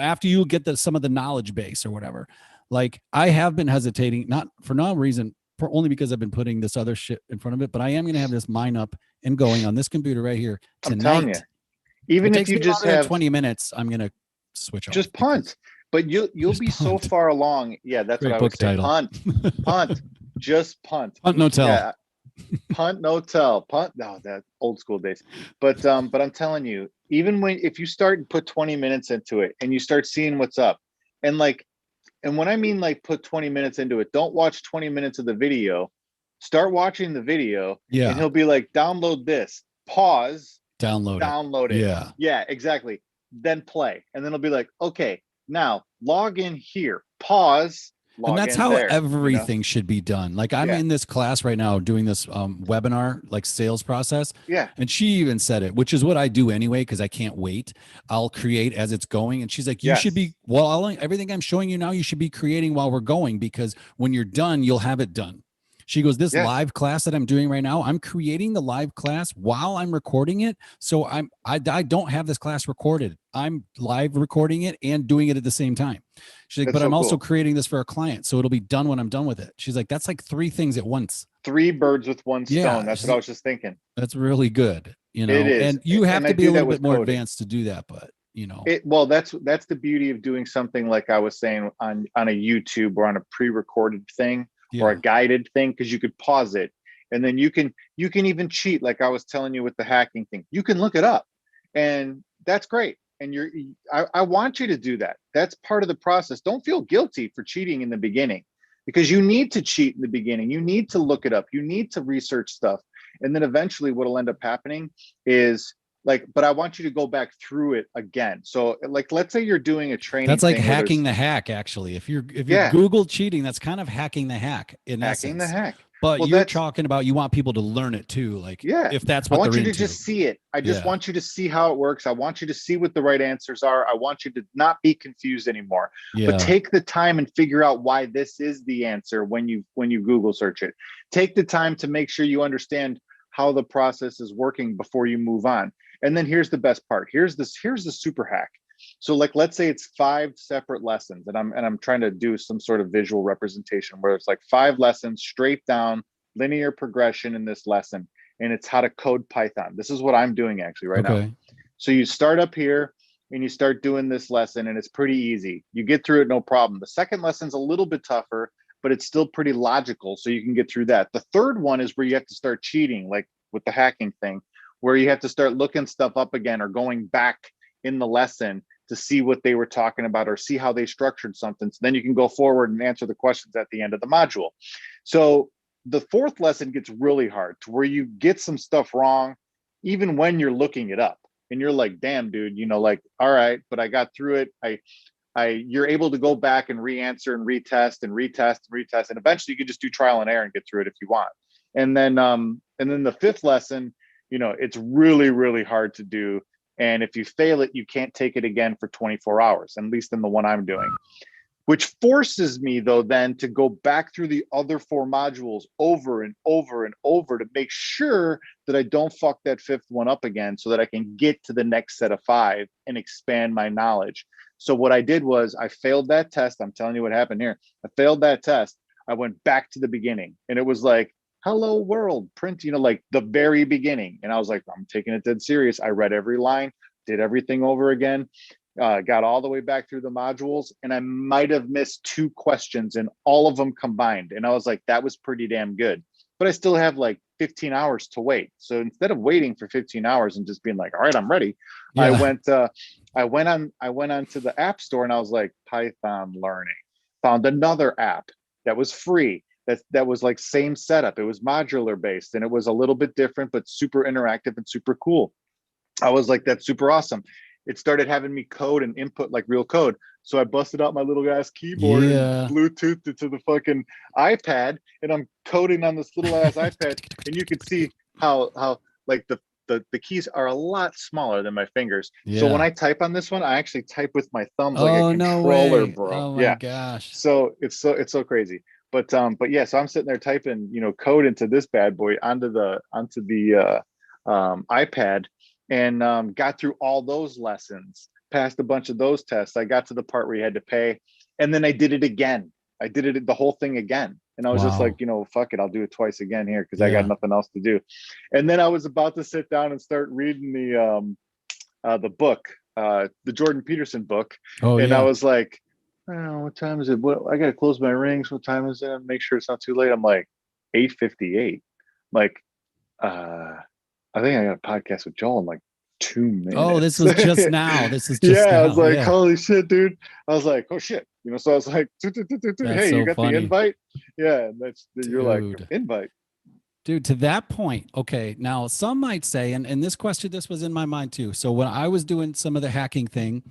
after you get some of the knowledge base or whatever. Like I have been hesitating, not for no reason, for only because I've been putting this other shit in front of it, but I am going to have this mine up and going on this computer right here I'm telling you, tonight. If it even if takes you me just longer than have 20 minutes, I'm going to switch off just because punt, but you'll just be so punt. far along. Yeah, that's what Great I book always say. title. Punt, just punt. Punt no tell. Yeah, punt no tell. Punt. No, that old school days. But I'm telling you, even if you start and put 20 minutes into it and you start seeing what's up, and like, and when I mean like put 20 minutes into it, don't watch 20 minutes of the video. Start watching the video, and Yeah. he'll be like, download this, pause, Download it. download it. Yeah. Yeah, exactly. Then play. And then it'll be like, okay, now log in here, pause, And log that's in how there. everything should be done. Like I'm Yeah. in this class right now doing this webinar, like sales process. Yeah. And she even said it, which is what I do anyway, because I can't wait. I'll create as it's going. And she's like, you should be, everything I'm showing you now, you should be creating while we're going, because when you're done, you'll have it done. She goes, this live class that I'm doing right now, I'm creating the live class while I'm recording it. So I don't have this class recorded. I'm live recording it and doing it at the same time. She's like, That's but so I'm also cool. creating this for a client. So it'll be done when I'm done with it. She's like, that's like 3 things at once. 3 birds with 1 stone. Yeah, That's what I was just thinking. That's really good. It is. And you have And to I be a do that little with bit more coding. advanced to do that, but Well, that's the beauty of doing something like I was saying on a YouTube or on a pre-recorded thing or a guided thing, because you could pause it, and then you can even cheat, like I was telling you with the hacking thing. You can look it up, and that's great. And I want you to do that. That's part of the process. Don't feel guilty for cheating in the beginning, because you need to cheat in the beginning. You need to look it up. You need to research stuff. And then eventually what'll end up happening is like, but I want you to go back through it again. So like, let's say you're doing a training. That's like thing hacking the hack, actually. If you're Yeah. Google cheating, that's kind of hacking the hack in hacking the essence. hack. But Well, you're talking about you want people to learn it too. Like, Yeah. if that's I what want they're you to into. just see it. I just Yeah. want you to see how it works. I want you to see what the right answers are. I want you to not be confused anymore. Yeah. But take the time and figure out why this is the answer when you Google search it. Take the time to make sure you understand how the process is working before you move on. And then here's the best part. Here's the super hack. So like, let's say it's 5 separate lessons, and I'm trying to do some sort of visual representation where it's like 5 lessons straight down, linear progression in this lesson, and it's how to code Python. This is what I'm doing actually right now. Okay. So you start up here and you start doing this lesson, and it's pretty easy. You get through it, no problem. The second lesson's a little bit tougher, but it's still pretty logical, so you can get through that. The third one is where you have to start cheating, like with the hacking thing, where you have to start looking stuff up again or going back in the lesson to see what they were talking about or see how they structured something. So then you can go forward and answer the questions at the end of the module. So the fourth lesson gets really hard, to where you get some stuff wrong, even when you're looking it up. And you're like, damn, dude, like, all right, but I got through it. You're able to go back and re-answer and retest and retest and retest. And eventually you can just do trial and error and get through it if you want. And then the fifth lesson, it's really, really hard to do. And if you fail it, you can't take it again for 24 hours, at least in the one I'm doing, which forces me though, then to go back through the other 4 modules over and over and over to make sure that I don't fuck that fifth one up again, so that I can get to the next set of 5 and expand my knowledge. So what I did was I failed that test. I'm telling you what happened here. I failed that test. I went back to the beginning, and it was like, hello world, print, like the very beginning. And I was like, I'm taking it dead serious. I read every line, did everything over again, got all the way back through the modules, and I might have missed 2 questions in all of them combined. And I was like, that was pretty damn good. But I still have like 15 hours to wait. So instead of waiting for 15 hours and just being like, all right, I'm ready, Yeah. I went on to the app store, and I was like, Python learning. Found another app that was free. That was like same setup. It was modular based, and it was a little bit different, but super interactive and super cool. I was like, that's super awesome. It started having me code and input like real code. So I busted out my little ass keyboard Yeah. and Bluetoothed it to the fucking iPad, and I'm coding on this little ass iPad. And you can see how like the keys are a lot smaller than my fingers. So when Yeah. I type on this one, I actually type with my thumbs like Oh, a no controller, way. bro. Oh my Yeah. gosh. So it's so crazy. But yeah, so I'm sitting there typing, code into this bad boy onto the iPad, and got through all those lessons, passed a bunch of those tests. I got to the part where you had to pay, and then I did it again. I did it the whole thing again. And I was just like, Wow. fuck it, I'll do it twice again here, because I got Yeah. nothing else to do. And then I was about to sit down and start reading the book, the Jordan Peterson book. Oh And I yeah. was like, oh, what time is it? What, I gotta close my rings. What time is it? Make sure it's not too late. I'm like, 8:58. Like, I think I got a podcast with Joel in like 2 Oh, this minutes. was just now. This is just Yeah, I was now. like, Yeah. holy shit, dude. I was like, oh shit. So I was like, That's hey, you so got the funny. invite? Yeah, and you're like, Dude. invite. Dude, to that point, okay. Now, some might say, and this was in my mind too. So when I was doing some of the hacking thing,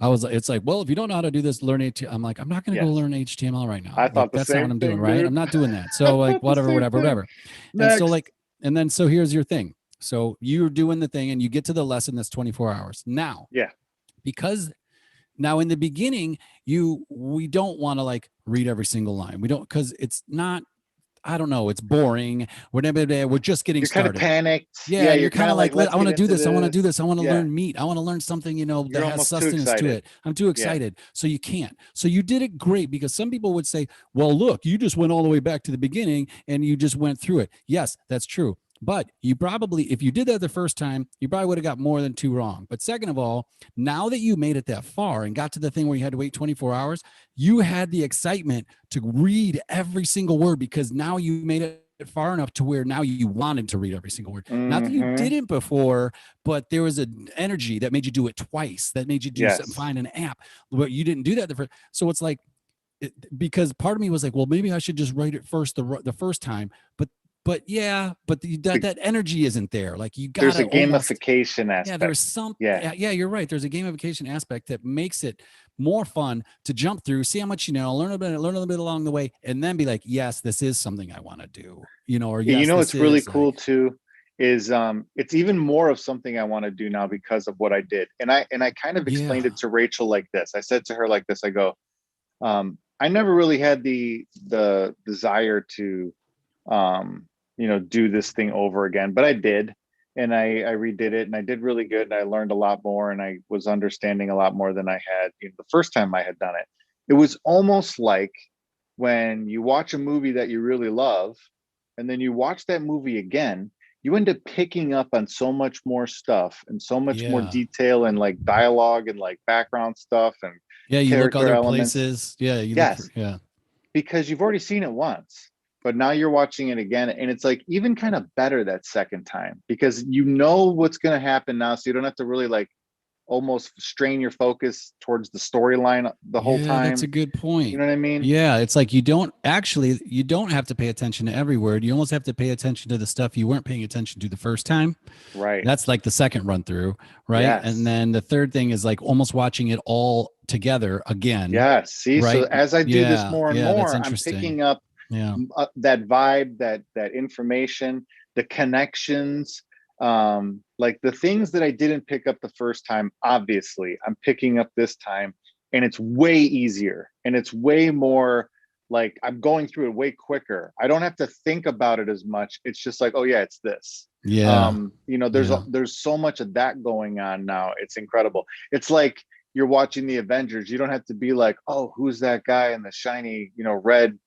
it's like, well, if you don't know how to do this, learn HTML. I'm like, I'm not going to go Yes. learn HTML right now. I Like, thought the that's not what same I'm doing, thing, right? dude. I'm not doing that. I So, like, thought the whatever, same whatever, thing. whatever. And so, Next. like, so here's your thing. So you're doing the thing, and you get to the lesson that's 24 hours. Now, Yeah. because now in the beginning, we don't want to like read every single line. We don't, because it's not. I don't know. It's boring. We're just getting You're kind of started. panicked. Yeah, Yeah, you're you're kind kind of of like, like, let's I want get to do into this. I want to do this. this. I want to Yeah. learn meat. I want to learn something, You're that has almost too sustenance to excited. it. I'm too excited. So you can't. So you did it great, because some people would say, well, look, you just went all the way back to the beginning and you just went through it. Yes, that's true. But you probably, if you did that the first time, you probably would have got more than 2 wrong. But second of all, now that you made it that far and got to the thing where you had to wait 24 hours, you had the excitement to read every single word, because now you made it far enough to where now you wanted to read every single word. Not that you Mm-hmm. didn't before, but there was an energy that made you do it twice, that made you do something, Yes. find an app, but you didn't do that the first. So it's like, because part of me was like, well, maybe I should just write it first the first time, but yeah, but that energy isn't there. Like, you There's gotta a almost, gamification yeah, aspect. there's some, Yeah. yeah, you're right. There's a gamification aspect that makes it more fun to jump through, see how much you know, learn a little bit along the way, and then be like, yes, this is something I want to do, or Yeah, yes, this what's really is cool like, too is it's even more of something I want to do now because of what I did. And I kind of explained yeah, it to Rachel like this. I said to her like this, I go, I never really had the desire to do this thing over again, but I did. And I redid it, and I did really good, and I learned a lot more, and I was understanding a lot more than I had the first time I had done it. It was almost like when you watch a movie that you really love, and then you watch that movie again, you end up picking up on so much more stuff and so much more Yeah. detail and like dialogue and like background stuff and Yeah. You look character other elements. places. Yeah. You look for, Yes, yeah. because you've already seen it once, but now you're watching it again, and it's like even kind of better that second time because you know what's going to happen now, so you don't have to really like almost strain your focus towards the storyline the whole Yeah, that's a time. good You point. know what I mean? Yeah, it's like you don't have to pay attention to every word. You almost have to pay attention to the stuff you weren't paying attention to the first time. Right. That's like the second run through, right? And Yes. then the third thing is like almost watching it all together again, Yes. See, so right? as I do this Yeah, more and yeah, that's more, I'm interesting. picking up Yeah. that vibe, that information, the connections, like the things that I didn't pick up the first time. Obviously, I'm picking up this time, and it's way easier, and it's way more like I'm going through it way quicker. I don't have to think about it as much. It's just like, oh yeah, it's this. Yeah. Yeah. There's so much of that going on now. It's incredible. It's like you're watching the Avengers. You don't have to be like, oh, who's that guy in the shiny, red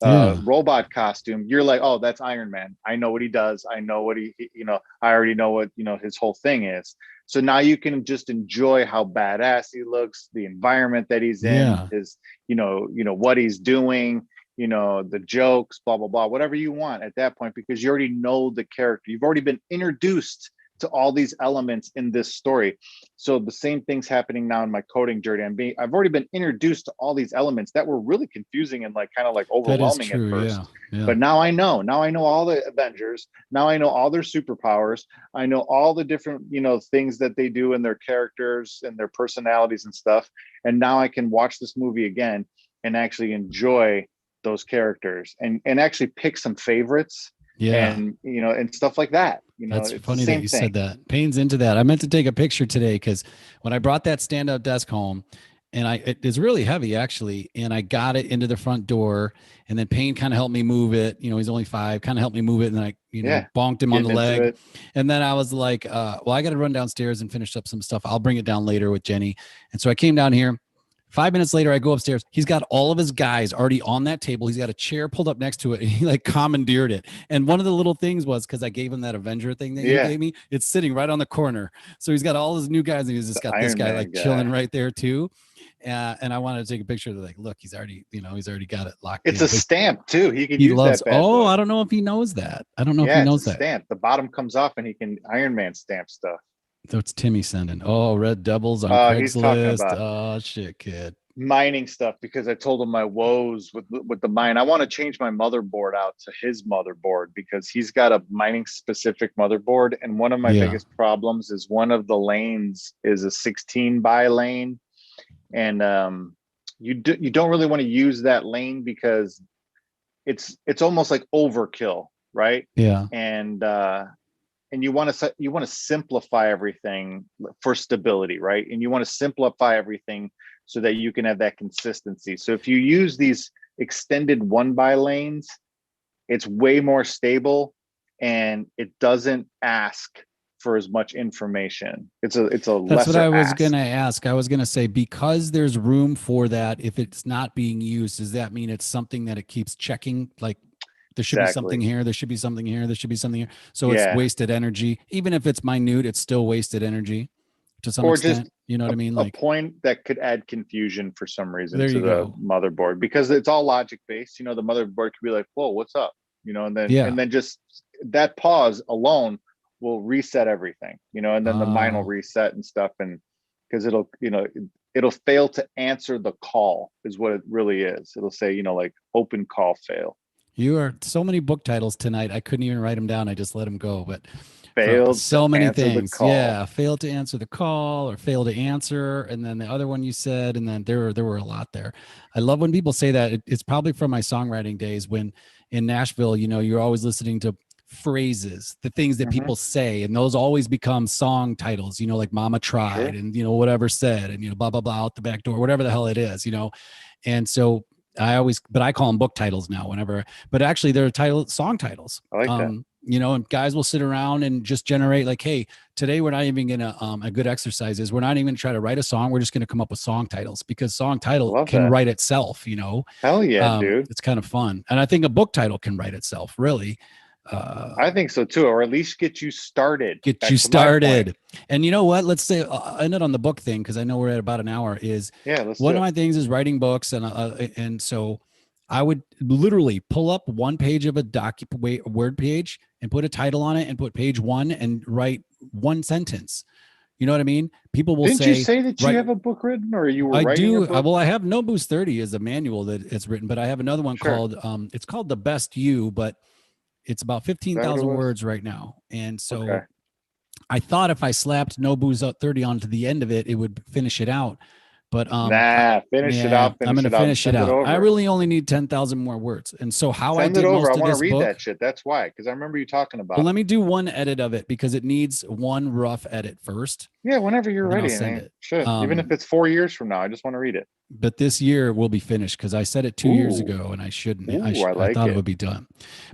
Yeah. robot costume. You're like, oh, that's Iron Man. I know what he does. I know what I already know what his whole thing is. So now you can just enjoy how badass he looks, the environment that he's in, Yeah. his what he's doing, the jokes, blah blah blah, whatever you want at that point, because you already know the character. You've already been introduced to all these elements in this story. So the same thing's happening now in my coding journey. I've already been introduced to all these elements that were really confusing and like kind of like That is overwhelming at true. Yeah. first. Yeah. But now I know. Now I know all the Avengers. Now I know all their superpowers. I know all the different, things that they do in their characters and their personalities and stuff. And now I can watch this movie again and actually enjoy those characters and actually pick some favorites Yeah. and and stuff like that. That's It's the funny that same you thing. said that. Payne's into that. I meant to take a picture today because when I brought that stand-up desk home, and it is really heavy actually, and I got it into the front door, and then Payne kind of helped me move it. He's only 5, kind of helped me move it, and then I, Yeah, bonked him on the getting into leg, it. and then I was like, well, I got to run downstairs and finish up some stuff. I'll bring it down later with Jenny, and so I came down here. 5 minutes later, I go upstairs. He's got all of his guys already on that table. He's got a chair pulled up next to it, and he like commandeered it. And one of the little things was because I gave him that Avenger thing that you Yeah, gave me. It's sitting right on the corner. So he's got all his new guys, and he's just the got this Iron guy Man like guy. chilling right there too. And I wanted to take a picture of like, look, he's already got it locked. It's a stamp too. He can He use loves. that bad Oh, boy. I don't know if he knows that. I don't know if he Yeah, it's a knows that. stamp. The bottom comes off and he can Iron Man stamp stuff. So it's Timmy sending. Oh, Red Devils on He's talking Craigslist. about Oh shit, kid. mining stuff because I told him my woes with the mine. I want to change my motherboard out to his motherboard because he's got a mining specific motherboard, and one of my Yeah. biggest problems is one of the lanes is a 16 by lane, and you don't really want to use that lane because it's almost like overkill, right? Yeah. And you want to simplify everything for stability, right? And you want to simplify everything so that you can have that consistency. So if you use these extended 1 by lanes, it's way more stable and it doesn't ask for as much information. It's a That's what lesser I was ask. gonna ask. I was gonna say because there's room for that. If it's not being used, does that mean it's something that it keeps checking? Like there should be something Exactly. here. There should be something here. There should be something here. So it's Yeah. wasted energy. Even if it's minute, it's still wasted energy to some Or just extent. You know what I mean? a Like point that could add confusion for some reason there to you the go. motherboard because it's all logic based. The motherboard could be like, whoa, what's up? And then Yeah. just that pause alone will reset everything, and then the mine will Oh, reset and stuff. And because it'll fail to answer the call is what it really is. It'll say, like open call fail. you are so many book titles tonight. I couldn't even write them down. I just let them go. But Failed to so many answer the things. call. Yeah, failed to answer the call or failed to answer, and then the other one you said, and then there were a lot there. I love when people say that. It's probably from my songwriting days when in Nashville, you're always listening to phrases, the things that Hmm. people say, and those always become song titles. Like "Mama Tried" Sure. and whatever said, and blah blah blah out the back door, whatever the hell it is. And so but I call them book titles now whenever, but actually they're song titles. I like that. And guys will sit around and just generate like, hey, today we're not even gonna a good exercise is we're not even gonna try to write a song. We're just gonna come up with song titles because song I title love can that. write itself. Hell yeah, dude. It's kind of fun. And I think a book title can write itself, really. I think so too, or at least get you started. Get Back you to my point. started. And you know what? Let's say end it on the book thing because I know we're at about an hour. Is Yeah, let's one do of it. my things is writing books, and so I would literally pull up one page of a word page and put a title on it and put page one and write one sentence. You know what I mean? People will Didn't you say, say that you right, have a book written, or you were I writing a do. book? Well, I have No Boost 30 is a manual that it's written, but I have another one Sure. called it's called The Best You, but it's about Is that what it 15,000 was? words right now. And Okay. so I thought if I slapped No Booze 30 onto the end of it, it would finish it out. But Nah, finish it yeah, out. I'm Finish gonna it out and finish it send it out. I over. really only need 10,000 more words. And so how I Send it did over. I most of want to this read book, that shit. That's why, because I remember you talking well, about it. let me do one edit of it because it needs one rough edit first, Yeah, whenever you're and then I'll ready. I send mean, it. shit. Even if it's 4 years from now, I just want to read it. But this year will be finished because I said it 2 years Ooh, ago and I shouldn't. ooh, I I like thought it it. would be done,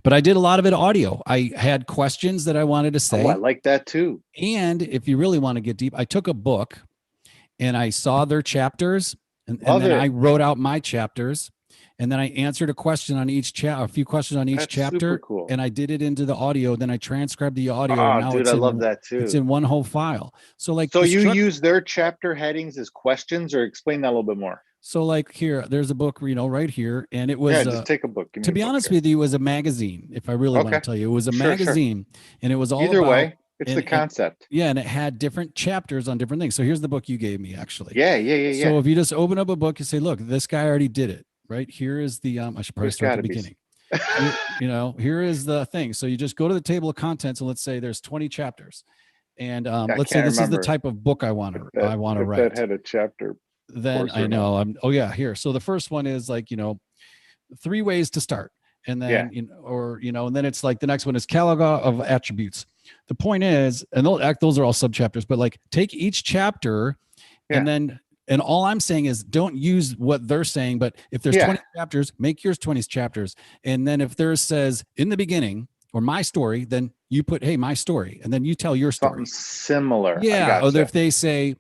but I did a lot of it audio. I had questions that I wanted to Oh, I say, like that too. and if you really want to get deep, I took a book and I saw their chapters, and Love then I it. wrote out my chapters, and then I answered a question on each a few questions on each That's super chapter, cool. and I did it into the audio. Then I transcribed the audio, and Oh, now dude, I love that it's too. in one whole file. So like So the you structure. use their chapter headings as questions, or explain that a little bit more? So like here, there's a book, right here, and it Yeah, was just take a book. Give me to a be book honest here. with you, it was a magazine. If I really want to Okay, tell you, it was a sure, sure. magazine, and it was all Either about way, it's the and concept. yeah, and it had different chapters on different things. So here's the book you gave me actually. Yeah, yeah, yeah, yeah. So if you just open up a book and say, look, this guy already did it, right? Here is the I should probably There's start got at the to be. beginning. Here, here is the thing. So you just go to the table of contents and let's say there's 20 chapters. And I let's say can't this is the remember type of book I want to if that write. had a chapter Then course I or not. know I'm oh yeah, here. So the first one is like, 3 ways to start. And Yeah, then, and then it's like the next one is catalog of attributes. The point is, and those are all subchapters, but like take each chapter yeah, and then, and all I'm saying is don't use what they're saying, but if there's yeah. 20 chapters, make yours 20 chapters. And then if theirs says in the beginning or my story, then you put, hey, my story, and then you tell your Something story. similar. I Yeah. Or gotcha. if they say,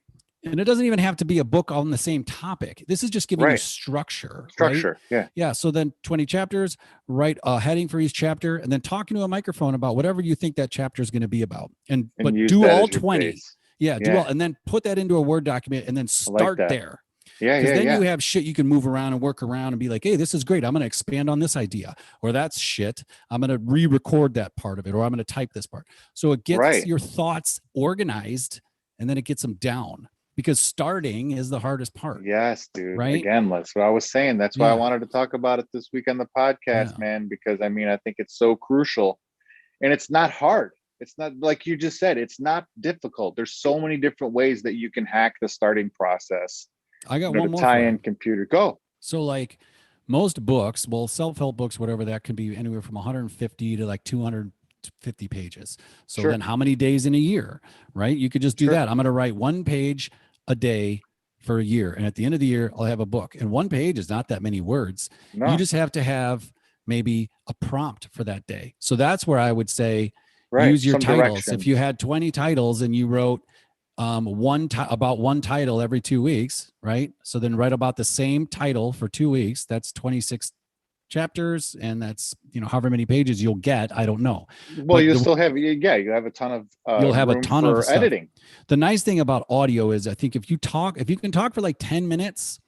and it doesn't even have to be a book on the same topic. This is just giving you Right. structure, right? Structure. Yeah. Yeah. So then 20 chapters, write a heading for each chapter, and then talking to a microphone about whatever you think that chapter is going to be about. And But use do that all as your 20. base. Yeah, do all, Yeah. and then put that into a Word document and then I like start that. there. Yeah, Because yeah, then yeah. you have shit you can move around and work around and be like, hey, this is great. I'm going to expand on this idea, or that's shit. I'm going to re-record that part of it, or I'm going to type this part. So it gets Right. your thoughts organized, and then it gets them down. Because starting is the hardest part, Yes, dude. right? Again, that's what I was saying. That's why I Yeah, wanted to talk about it this week on the podcast, yeah. man, because I mean, I think it's so crucial and it's not hard. It's not like you just said, it's not difficult. There's so many different ways that you can hack the starting process, I got to one more tie for in you. computer. Go. So like most books, well, self-help books, whatever, that can be anywhere from 150 to like 250 pages. So Sure. then how many days in a year, right? You could just do Sure. that. I'm going to write one page a day for a year. And at the end of the year, I'll have a book. And one page is not that many words. No. You just have to have maybe a prompt for that day. So that's where I would say Right. use your Some titles. If directions. you had 20 titles and you wrote about one title every 2 weeks, right? So then write about the same title for 2 weeks. That's 26 chapters, and that's however many pages you'll get. I don't know. Well, But you'll still have, yeah, you have a ton of you'll have a room ton for of stuff. editing. The nice thing about audio is I think if you can talk for like 10 minutes,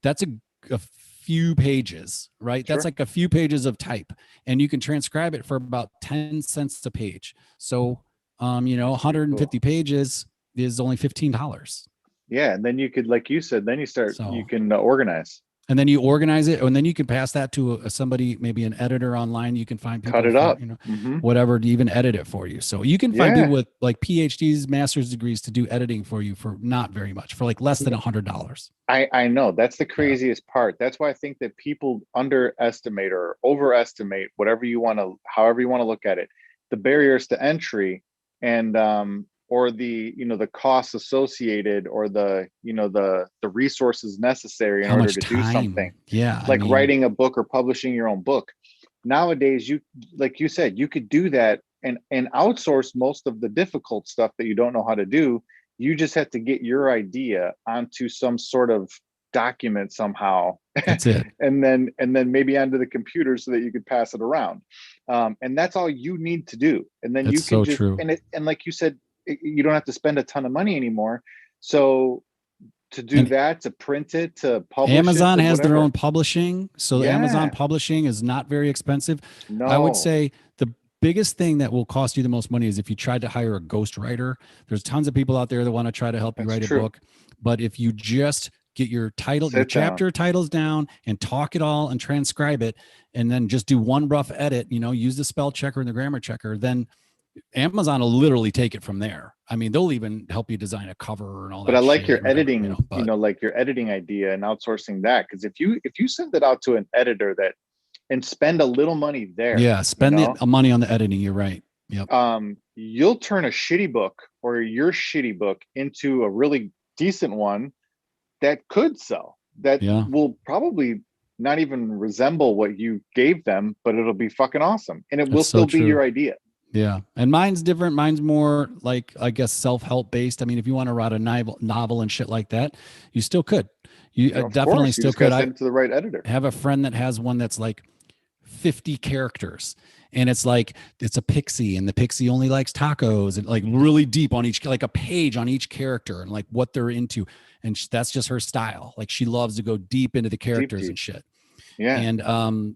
that's a few pages, right? Sure. That's like a few pages of type, and you can transcribe it for about 10 cents a page. So 150 pages is only $15. Yeah, and then you could, like you said, then you So can organize. and then you organize it, and then you can pass that to somebody, maybe an editor online. You can find people Cut it for, up. whatever to even edit it for you. So you can find Yeah. people with like PhDs, master's degrees to do editing for you for not very much, for like less than $100. I know that's the craziest part. That's why I think that people underestimate or overestimate however you want to look at it, the barriers to entry and or the the costs associated or the the resources necessary in How order much to do time? something Yeah. like writing a book or publishing your own book. Nowadays, you, like you said, you could do that and outsource most of the difficult stuff that you don't know how to do. You just have to get your idea onto some sort of document somehow, That's it. and then maybe onto the computer so that you could pass it around. And that's all you need to do. And then you That's can so just true. and like you said, you don't have to spend a ton of money anymore. So to do And that, to print it, to publish it, Amazon to has their whatever. own publishing. So Amazon Yeah. publishing is not very expensive. I would No, say the biggest thing that will cost you the most money is if you tried to hire a ghostwriter. There's tons of people out there that want to try to help you that's write a true. book. But if you just get your title, your Sit down. chapter titles down and talk it all and transcribe it, and then just do one rough edit, use the spell checker and the grammar checker, then Amazon will literally take it from there. I mean, they'll even help you design a cover and all But I that like shit, your whatever, editing, but like your editing idea and outsourcing that. Because if you send it out to an editor that and spend a little money there, yeah, spend the money on the editing. You're right. Yep. you'll turn a shitty book or your shitty book into a really decent one that could sell. That Yeah. will probably not even resemble what you gave them, but it'll be fucking awesome, and it will That's so still be true. your idea. Yeah. And mine's different. Mine's more like, I guess, self-help based. I mean, if you want to write a novel and shit like that, you still could. You Of definitely course, you still just could. gotta I send it to the right editor. have a friend that has one that's like 50 characters, and it's like it's a pixie, and the pixie only likes tacos, and like really deep on each, like a page on each character and like what they're into. And that's just her style. Like she loves to go deep into the characters Deep. and shit. Yeah. And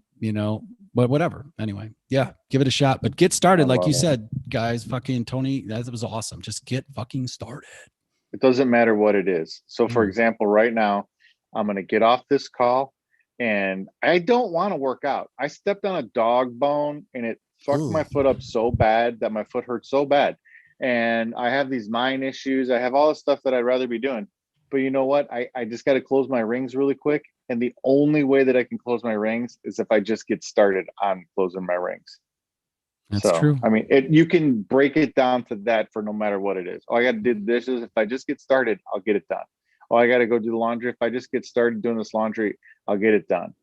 but whatever. Anyway, yeah, give it a shot. But get started, I like you love it. said, guys. Fucking Tony, that was awesome. Just get fucking started. It doesn't matter what it is. So, for Mm. example, right now, I'm going to get off this call and I don't want to work out. I stepped on a dog bone and it fucked Ooh. my foot up so bad that my foot hurt so bad. And I have these mind issues. I have all this stuff that I'd rather be doing. But you know what? I just got to close my rings really quick. And the only way that I can close my rings is if I just get started on closing my rings. That's true. I mean, you can break it down to that for no matter what it is. Oh, I got to do the dishes. If I just get started, I'll get it done. Oh, I got to go do the laundry. If I just get started doing this laundry, I'll get it done.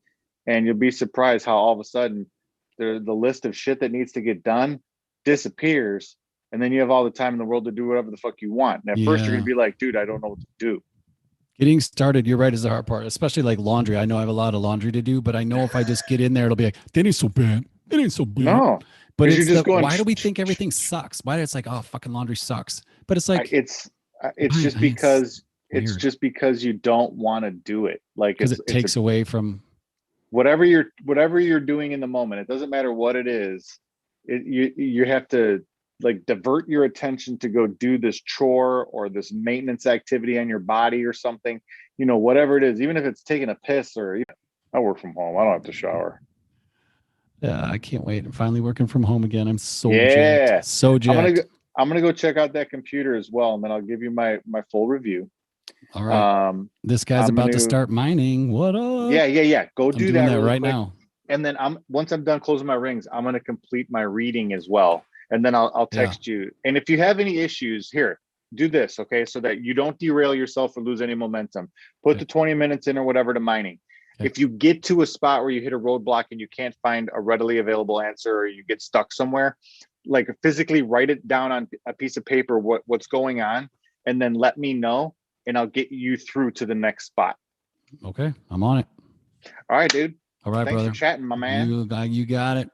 And you'll be surprised how all of a sudden the list of shit that needs to get done disappears. And then you have all the time in the world to do whatever the fuck you want. And at first you're going to be like, dude, I don't know what to do. Getting started, you're right, is the hard part, especially like laundry. I know I have a lot of laundry to do, but I know if I just get in there, it'll be like, that ain't so bad. It ain't so bad. No. But 'Cause it's you're just going, why do we think everything sucks? Why it's like, oh, fucking laundry sucks. But it's like it's Why- just because weird. it's just because you don't want to do it. Like because it takes away from whatever you're doing in the moment. It doesn't matter what it is. You have to like divert your attention to go do this chore or this maintenance activity on your body or something, whatever it is, even if it's taking a piss or I work from home. I don't have to shower. Yeah, I can't wait. I'm finally working from home again. I'm so Yeah. jacked. So jacked. I'm gonna go check out that computer as well, and then I'll give you my full review. All right. This guy's I'm about to gonna- start mining. What up? Yeah. Go I'm do doing that that really right quick. now. And then once I'm done closing my rings, I'm gonna complete my reading as well. And then I'll text you. And if you have any issues, here, do this, okay? So that you don't derail yourself or lose any momentum. Put the 20 minutes in or whatever to mining. Okay. If you get to a spot where you hit a roadblock and you can't find a readily available answer or you get stuck somewhere, like physically write it down on a piece of paper what's going on, and then let me know, and I'll get you through to the next spot. Okay, I'm on it. All right, dude. All right, Thanks brother. for chatting, my man. You got it.